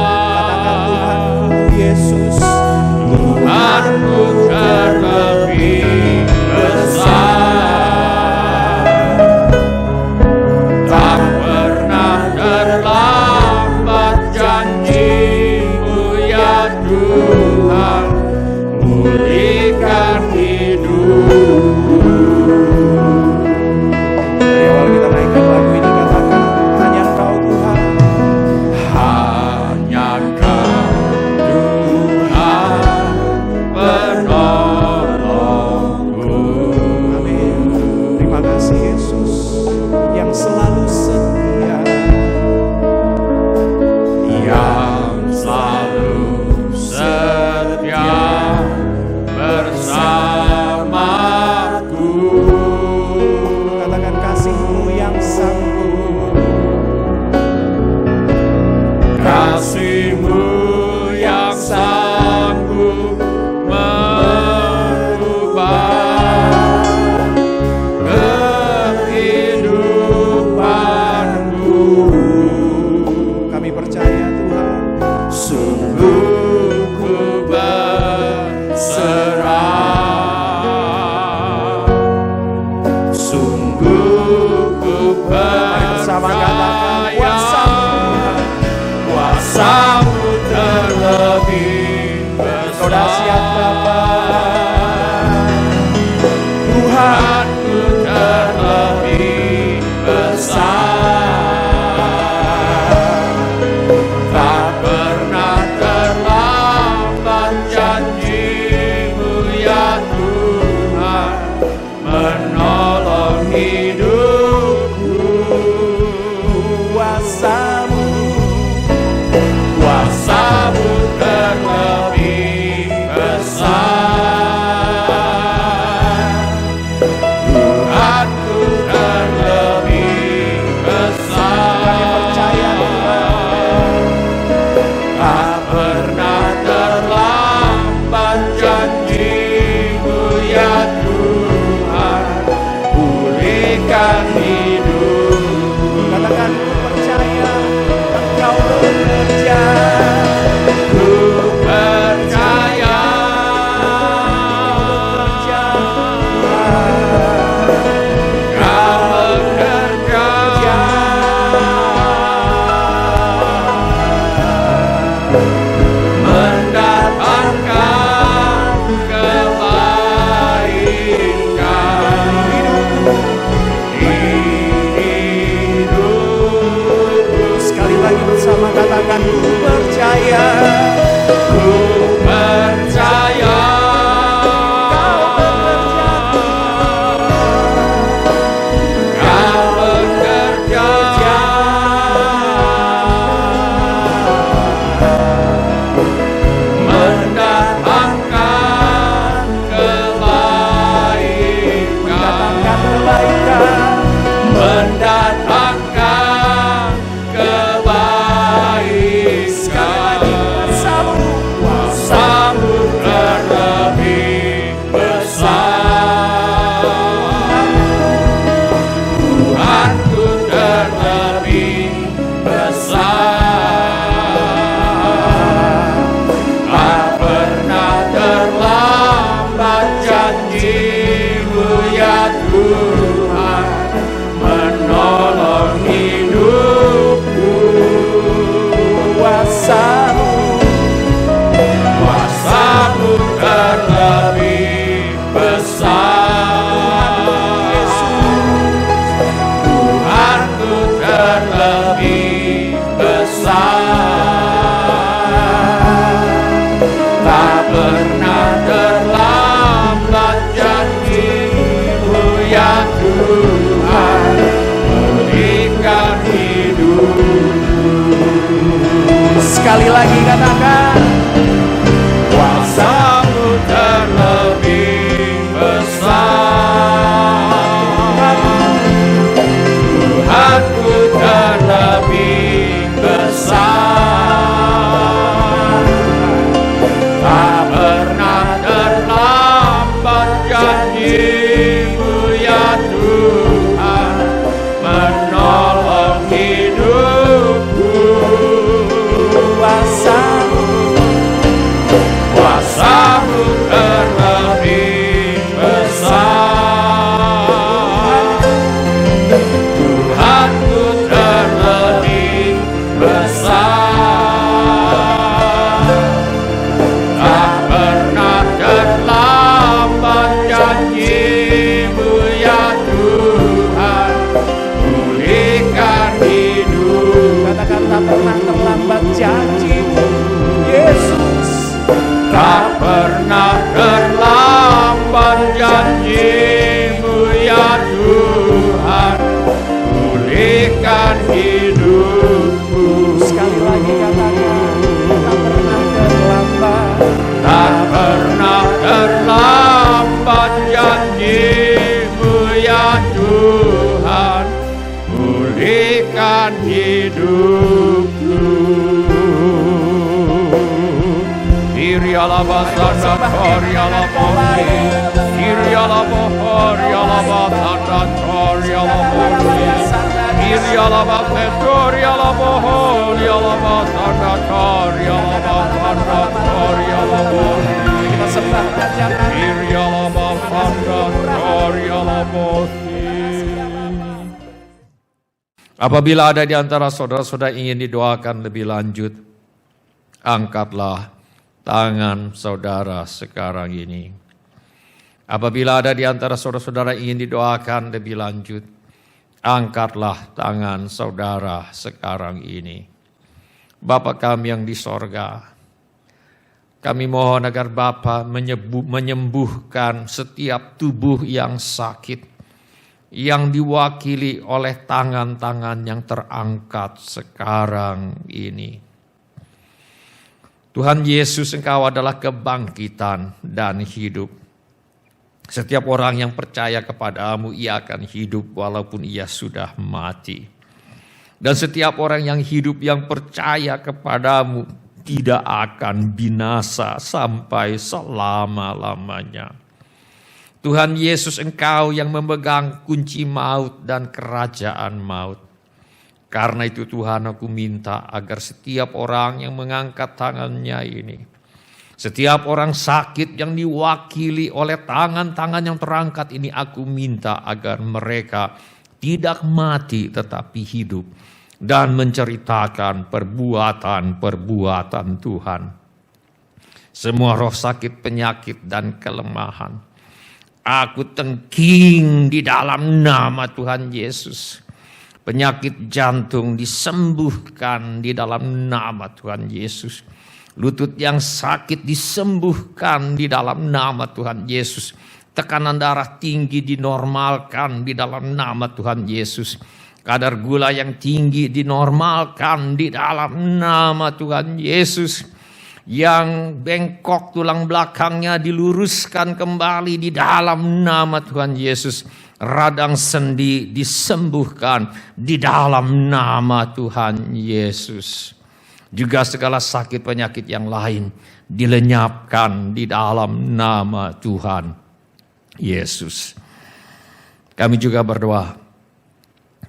Kuasamu terlebih besar, Tuhanku terlebih besar. Tak pernah terlambat janji-Mu ya Tuhan, pulihkan hidup. Katakan ku percaya Engkau bekerja. Ku percaya Kau bekerja, mendatangkan kebaikan di hidupku. Sekali lagi bersama katakan ku percaya. Ku percaya Kau bekerja, mendatangkan kebaikan, mendatangkan kebaikan. Kuasamu terlebih besar, Tuhanku terlebih besar. Tak pernah terlambat janji-Mu ya Tuhan, menolong hidupku. Kuasamu terlebih besar, Tuhanku terlebih besar. Tak pernah terlambat janji-Mu ya Tuhan, berikan hidupku. Sekali lagi katakan Kuasamu terlebih besar, Tuhanku terlebih besar. Tak pernah terlambat janji-Mu ya Tuhan, menolong hidupku. Kuasamu terlebih besar, Tuhanku terlebih besar. Tak pernah terlambat janji-Mu ya Tuhan, pulihkan hidup. katakan tak pernah terlambat janji-Mu Yesus. Tak pernah terlambat janji-Mu ya Tuhan, pulihkan hidupku. Sekali lagi katakan tak pernah terlambat. Tak pernah terlambat janji-Mu ya Tuhan, pulihkan hidupku. Irialabasana korialabohi, Irialabohorialabasana korialabohi, Irialabapetorialabohorialabasana korialabasana korialabohi, Kita sembah kerajaan. Irialabasana korialabohi. Apabila ada di antara saudara-saudara ingin didoakan lebih lanjut, angkatlah tangan saudara sekarang ini. Apabila ada di antara saudara-saudara ingin didoakan lebih lanjut, angkatlah tangan saudara sekarang ini. Bapa kami yang di sorga, kami mohon agar Bapa menyembuhkan setiap tubuh yang sakit, yang diwakili oleh tangan-tangan yang terangkat sekarang ini. Tuhan Yesus, Engkau adalah kebangkitan dan hidup. Setiap orang yang percaya kepadamu, ia akan hidup walaupun ia sudah mati. Dan setiap orang yang hidup yang percaya kepadamu tidak akan binasa sampai selama-lamanya. Tuhan Yesus, Engkau yang memegang kunci maut dan kerajaan maut. Karena itu Tuhan, aku minta agar setiap orang yang mengangkat tangannya ini, setiap orang sakit yang diwakili oleh tangan-tangan yang terangkat ini, aku minta agar mereka tidak mati tetapi hidup dan menceritakan perbuatan-perbuatan Tuhan. Semua roh sakit, penyakit, dan kelemahan, aku tengking di dalam nama Tuhan Yesus. Penyakit jantung disembuhkan di dalam nama Tuhan Yesus. Lutut yang sakit disembuhkan di dalam nama Tuhan Yesus. Tekanan darah tinggi dinormalkan di dalam nama Tuhan Yesus. Kadar gula yang tinggi dinormalkan di dalam nama Tuhan Yesus. Yang bengkok tulang belakangnya diluruskan kembali di dalam nama Tuhan Yesus. Radang sendi disembuhkan di dalam nama Tuhan Yesus. Juga segala sakit penyakit yang lain dilenyapkan di dalam nama Tuhan Yesus. Kami juga berdoa,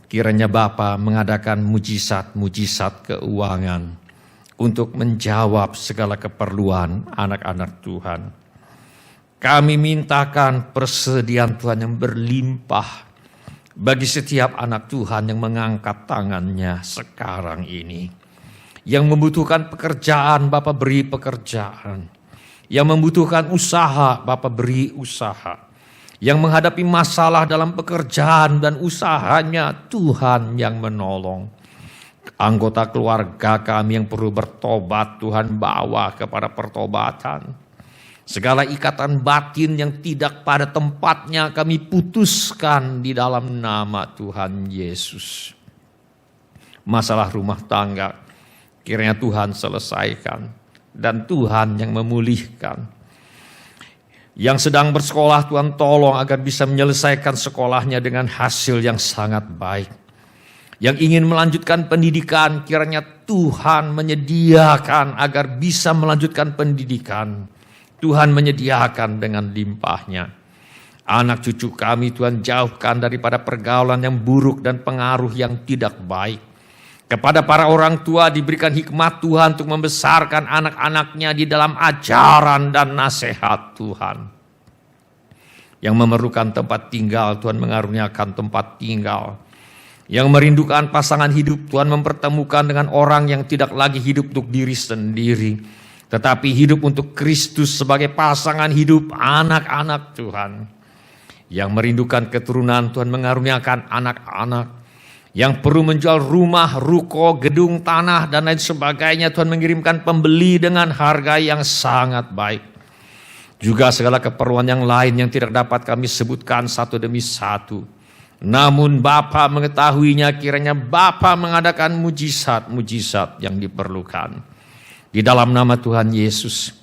kiranya Bapa mengadakan mujizat-mujizat keuangan untuk menjawab segala keperluan anak-anak Tuhan. Kami mintakan persediaan Tuhan yang berlimpah bagi setiap anak Tuhan yang mengangkat tangannya sekarang ini. Yang membutuhkan pekerjaan, Bapa beri pekerjaan. Yang membutuhkan usaha, Bapa beri usaha. Yang menghadapi masalah dalam pekerjaan dan usahanya, Tuhan yang menolong. Anggota keluarga kami yang perlu bertobat, Tuhan bawa kepada pertobatan. Segala ikatan batin yang tidak pada tempatnya kami putuskan di dalam nama Tuhan Yesus. Masalah rumah tangga, kiranya Tuhan selesaikan. Dan Tuhan yang memulihkan. Yang sedang bersekolah, Tuhan tolong agar bisa menyelesaikan sekolahnya dengan hasil yang sangat baik. Yang ingin melanjutkan pendidikan, kiranya Tuhan menyediakan agar bisa melanjutkan pendidikan. Tuhan menyediakan dengan limpahnya. Anak cucu kami Tuhan jauhkan daripada pergaulan yang buruk dan pengaruh yang tidak baik. Kepada para orang tua diberikan hikmat Tuhan untuk membesarkan anak-anaknya di dalam ajaran dan nasihat Tuhan. Yang memerlukan tempat tinggal, Tuhan mengaruniakan tempat tinggal. Yang merindukan pasangan hidup, Tuhan mempertemukan dengan orang yang tidak lagi hidup untuk diri sendiri, tetapi hidup untuk Kristus sebagai pasangan hidup anak-anak Tuhan. Yang merindukan keturunan, Tuhan mengaruniakan anak-anak. Yang perlu menjual rumah, ruko, gedung, tanah, dan lain sebagainya, Tuhan mengirimkan pembeli dengan harga yang sangat baik. Juga segala keperluan yang lain yang tidak dapat kami sebutkan satu demi satu. Namun Bapa mengetahuinya, kiranya Bapa mengadakan mujizat-mujizat yang diperlukan. Di dalam nama Tuhan Yesus,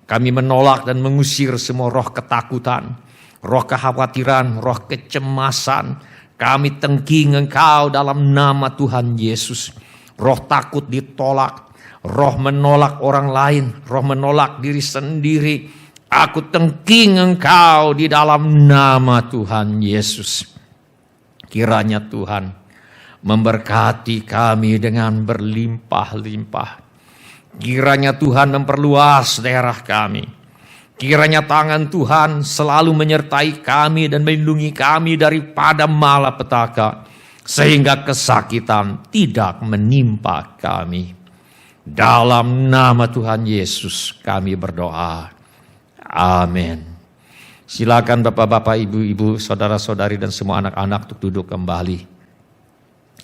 kami menolak dan mengusir semua roh ketakutan, roh kekhawatiran, roh kecemasan. Kami tengking Engkau dalam nama Tuhan Yesus. Roh takut ditolak, roh menolak orang lain, roh menolak diri sendiri. Aku tengking Engkau di dalam nama Tuhan Yesus. Kiranya Tuhan memberkati kami dengan berlimpah-limpah. Kiranya Tuhan memperluas daerah kami. Kiranya tangan Tuhan selalu menyertai kami dan melindungi kami daripada malapetaka, sehingga kesakitan tidak menimpa kami. Dalam nama Tuhan Yesus kami berdoa. Amin. Silakan bapak-bapak, ibu-ibu, saudara-saudari dan semua anak-anak untuk duduk kembali.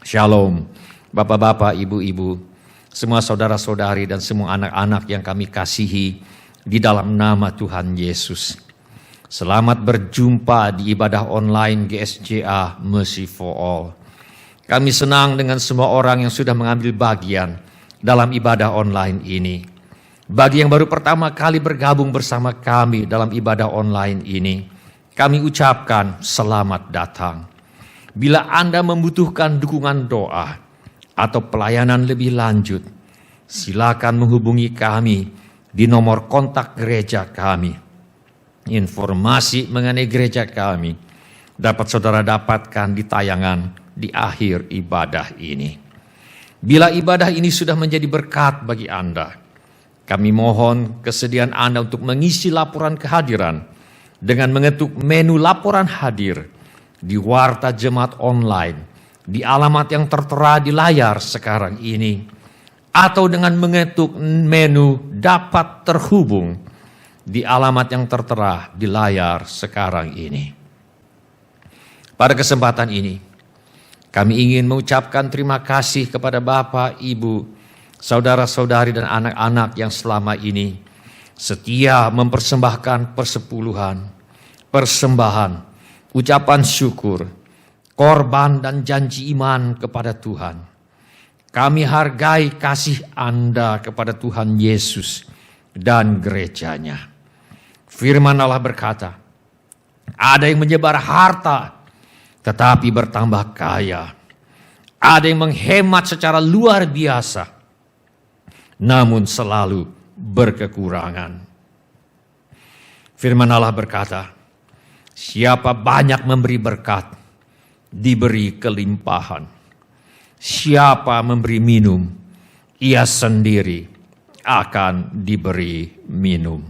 Shalom. Bapak-bapak, ibu-ibu, semua saudara-saudari dan semua anak-anak yang kami kasihi di dalam nama Tuhan Yesus. Selamat berjumpa di ibadah online GSJA Mercy for All. Kami senang dengan semua orang yang sudah mengambil bagian dalam ibadah online ini. Bagi yang baru pertama kali bergabung bersama kami dalam ibadah online ini, kami ucapkan selamat datang. Bila Anda membutuhkan dukungan doa atau pelayanan lebih lanjut, silakan menghubungi kami di nomor kontak gereja kami. Informasi mengenai gereja kami dapat saudara dapatkan di tayangan di akhir ibadah ini. Bila ibadah ini sudah menjadi berkat bagi Anda, kami mohon kesediaan Anda untuk mengisi laporan kehadiran dengan mengetuk menu laporan hadir di Warta Jemaat Online di alamat yang tertera di layar sekarang ini, atau dengan mengetuk menu dapat terhubung di alamat yang tertera di layar sekarang ini. Pada kesempatan ini, kami ingin mengucapkan terima kasih kepada Bapak, Ibu, saudara-saudari dan anak-anak yang selama ini setia mempersembahkan persepuluhan, persembahan, ucapan syukur, korban dan janji iman kepada Tuhan. Kami hargai kasih Anda kepada Tuhan Yesus dan gerejanya. Firman Allah berkata, ada yang menyebar harta tetapi bertambah kaya. Ada yang menghemat secara luar biasa, namun selalu berkekurangan. Firman Allah berkata, siapa banyak memberi berkat, diberi kelimpahan. Siapa memberi minum, ia sendiri akan diberi minum.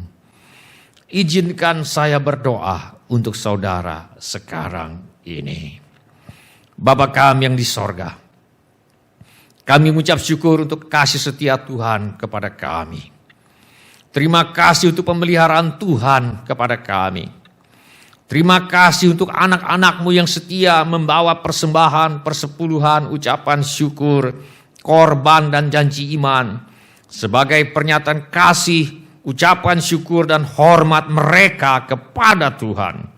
Izinkan saya berdoa untuk saudara sekarang ini. Bapa kami yang di sorga, kami mengucap syukur untuk kasih setia Tuhan kepada kami. Terima kasih untuk pemeliharaan Tuhan kepada kami. Terima kasih untuk anak-anak-Mu yang setia membawa persembahan, persepuluhan, ucapan syukur, korban dan janji iman sebagai pernyataan kasih, ucapan syukur dan hormat mereka kepada Tuhan.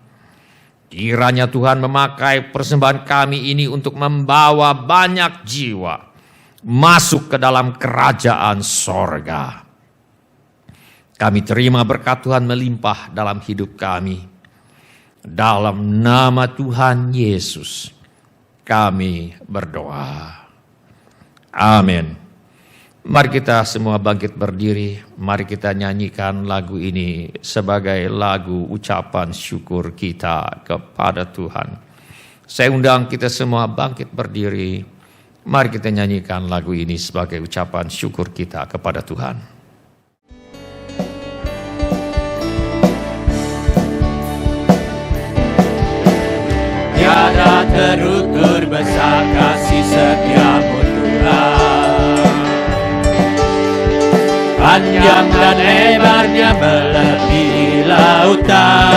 Kiranya Tuhan memakai persembahan kami ini untuk membawa banyak jiwa masuk ke dalam kerajaan sorga. Kami terima berkat Tuhan melimpah dalam hidup kami. Dalam nama Tuhan Yesus kami berdoa. Amin. Mari kita semua bangkit berdiri. Mari kita nyanyikan lagu ini sebagai lagu ucapan syukur kita kepada Tuhan. Saya undang kita semua bangkit berdiri. Mari kita nyanyikan lagu ini sebagai ucapan syukur kita kepada Tuhan. Tiada terukur besar kasih setiamu Tuhan. Panjang dan lebarnya melebihi lautan.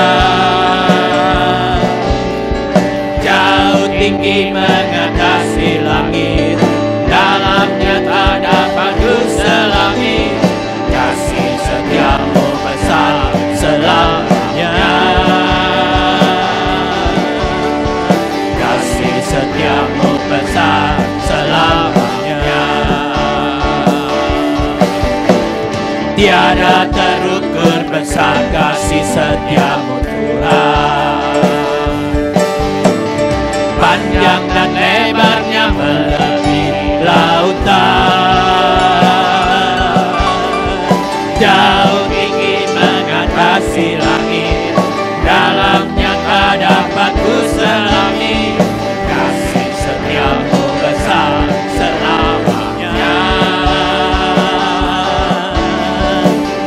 Jauh tinggi mengatasi langit. Dalamnya tak dapat kuselami. Kasih setiamu besar selamanya. Kasih setiamu besar selamanya. Tiada terukur besar kasih setiamu Tuhan. Panjang dan lebarnya melebihi lautan. Jauh tinggi mengatasi langit. Dalamnya tak dapat kuselami. Kasih setiamu besar selamanya.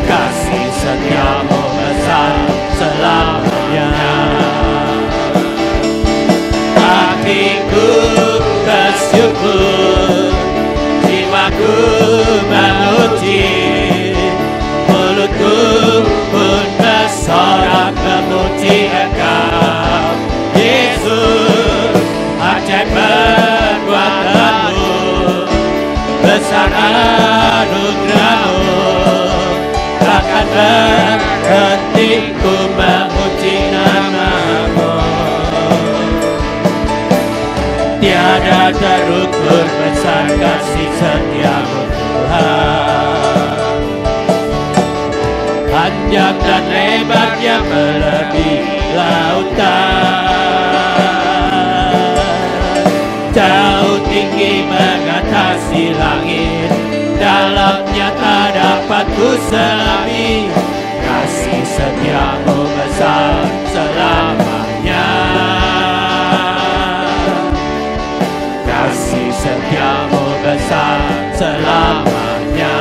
Kasih setiamu besar selamanya. Hatiku bersyukur, jiwaku memuji, mulutku pun bersorak memuji Engkau, Yesus. Ajaib perbuatanmu, besar anugerahmu, takkan berhenti ku memuji nama-Mu. Tiada terukur besar kasih setiamu Tuhan. panjang dan lebarnya melebihi lautan. Jauh tinggi mengatasi langit, dalamnya tak dapat ku selami. Kasih setiamu besar selamanya. Kasih setiamu besar selamanya.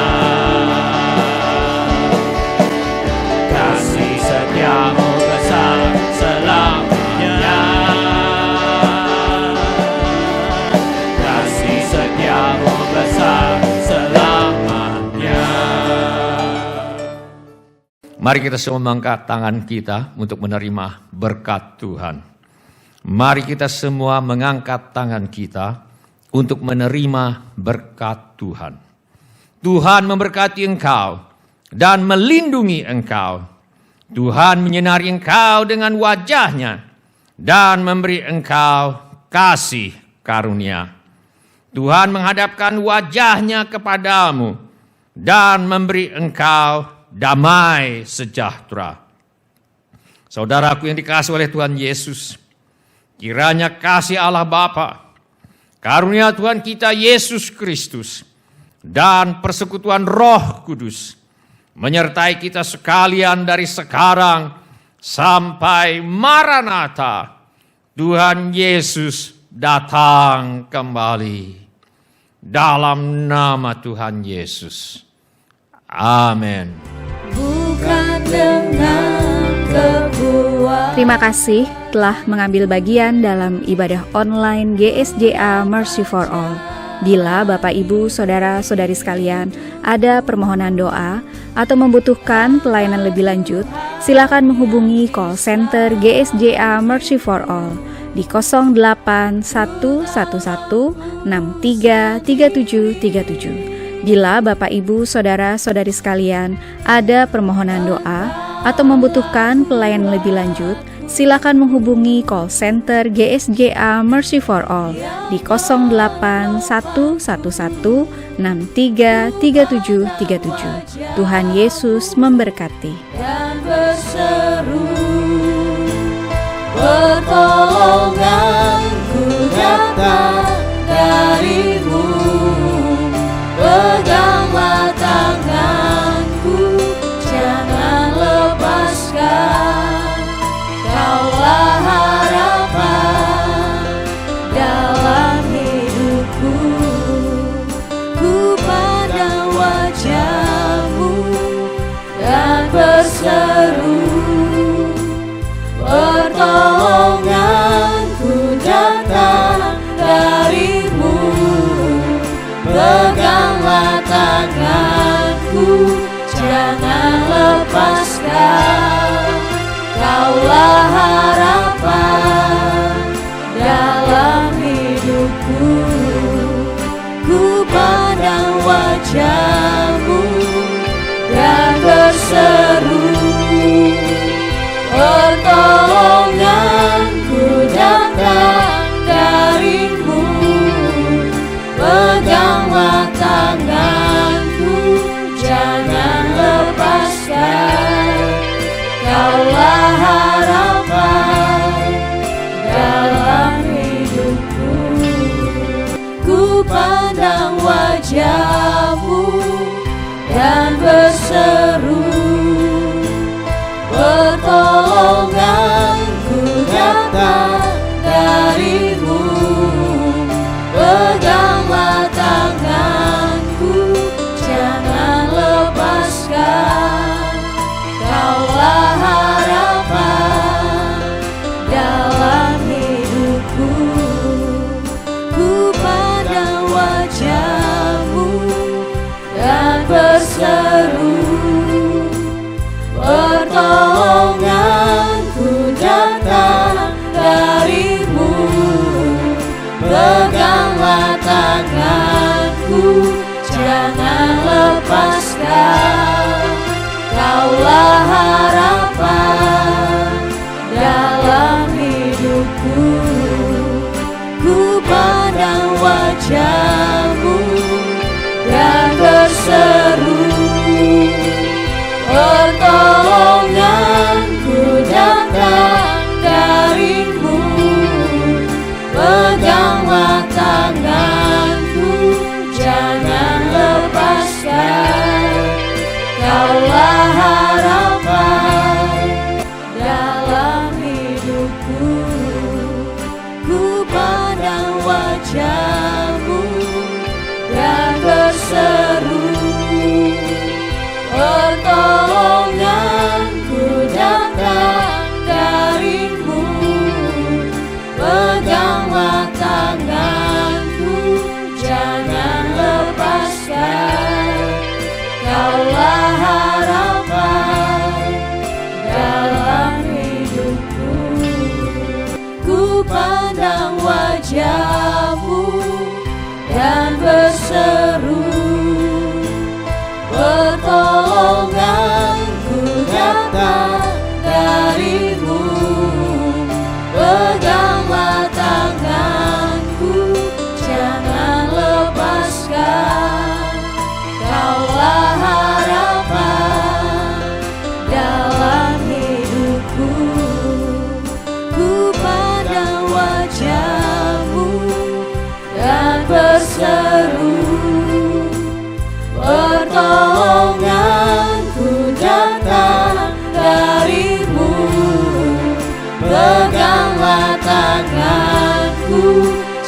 Kasih setiamu besar selamanya. Kasih setiamu besar selamanya. Mari kita semua mengangkat tangan kita untuk menerima berkat Tuhan. Mari kita semua mengangkat tangan kita untuk menerima berkat Tuhan. Tuhan memberkati engkau dan melindungi engkau. Tuhan menyinari engkau dengan wajah-Nya dan memberi engkau kasih karunia. Tuhan menghadapkan wajah-Nya kepadamu dan memberi engkau damai sejahtera. Saudaraku yang dikasihi oleh Tuhan Yesus, kiranya kasih Allah Bapa, karunia Tuhan kita Yesus Kristus, dan persekutuan Roh Kudus menyertai kita sekalian dari sekarang sampai Maranatha, Tuhan Yesus datang kembali. Dalam nama Tuhan Yesus. Amin. Bukan dengan kekuatan. Terima kasih telah mengambil bagian dalam ibadah online GSJA Mercy for All. Bila Bapak, Ibu, Saudara-saudari sekalian ada permohonan doa atau membutuhkan pelayanan lebih lanjut, silakan menghubungi call center GSJA Mercy for All di 0811633737. Bila Bapak, Ibu, Saudara-saudari sekalian ada permohonan doa atau membutuhkan pelayanan lebih lanjut, silakan menghubungi call center GSJA Mercy for All di 0811633737. Tuhan Yesus memberkati. Dan berseru, pertolonganku datang darimu. Peganglah tanganku, jangan lepaskan. Kaulah harapan dalam hidupku. Ku pandang wajah-Mu dan berseru, pertolonganku datang dari-Mu. Peganglah tanganku, jangan lepaskan. Kaulah harapan dalam hidupku. Ku pandang wajah-Mu dan berseru, pertolonganku datang dari-Mu. Peganglah tanganku, jangan lepaskan.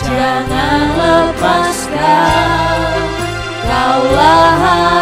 jangan lepaskan, Kaulah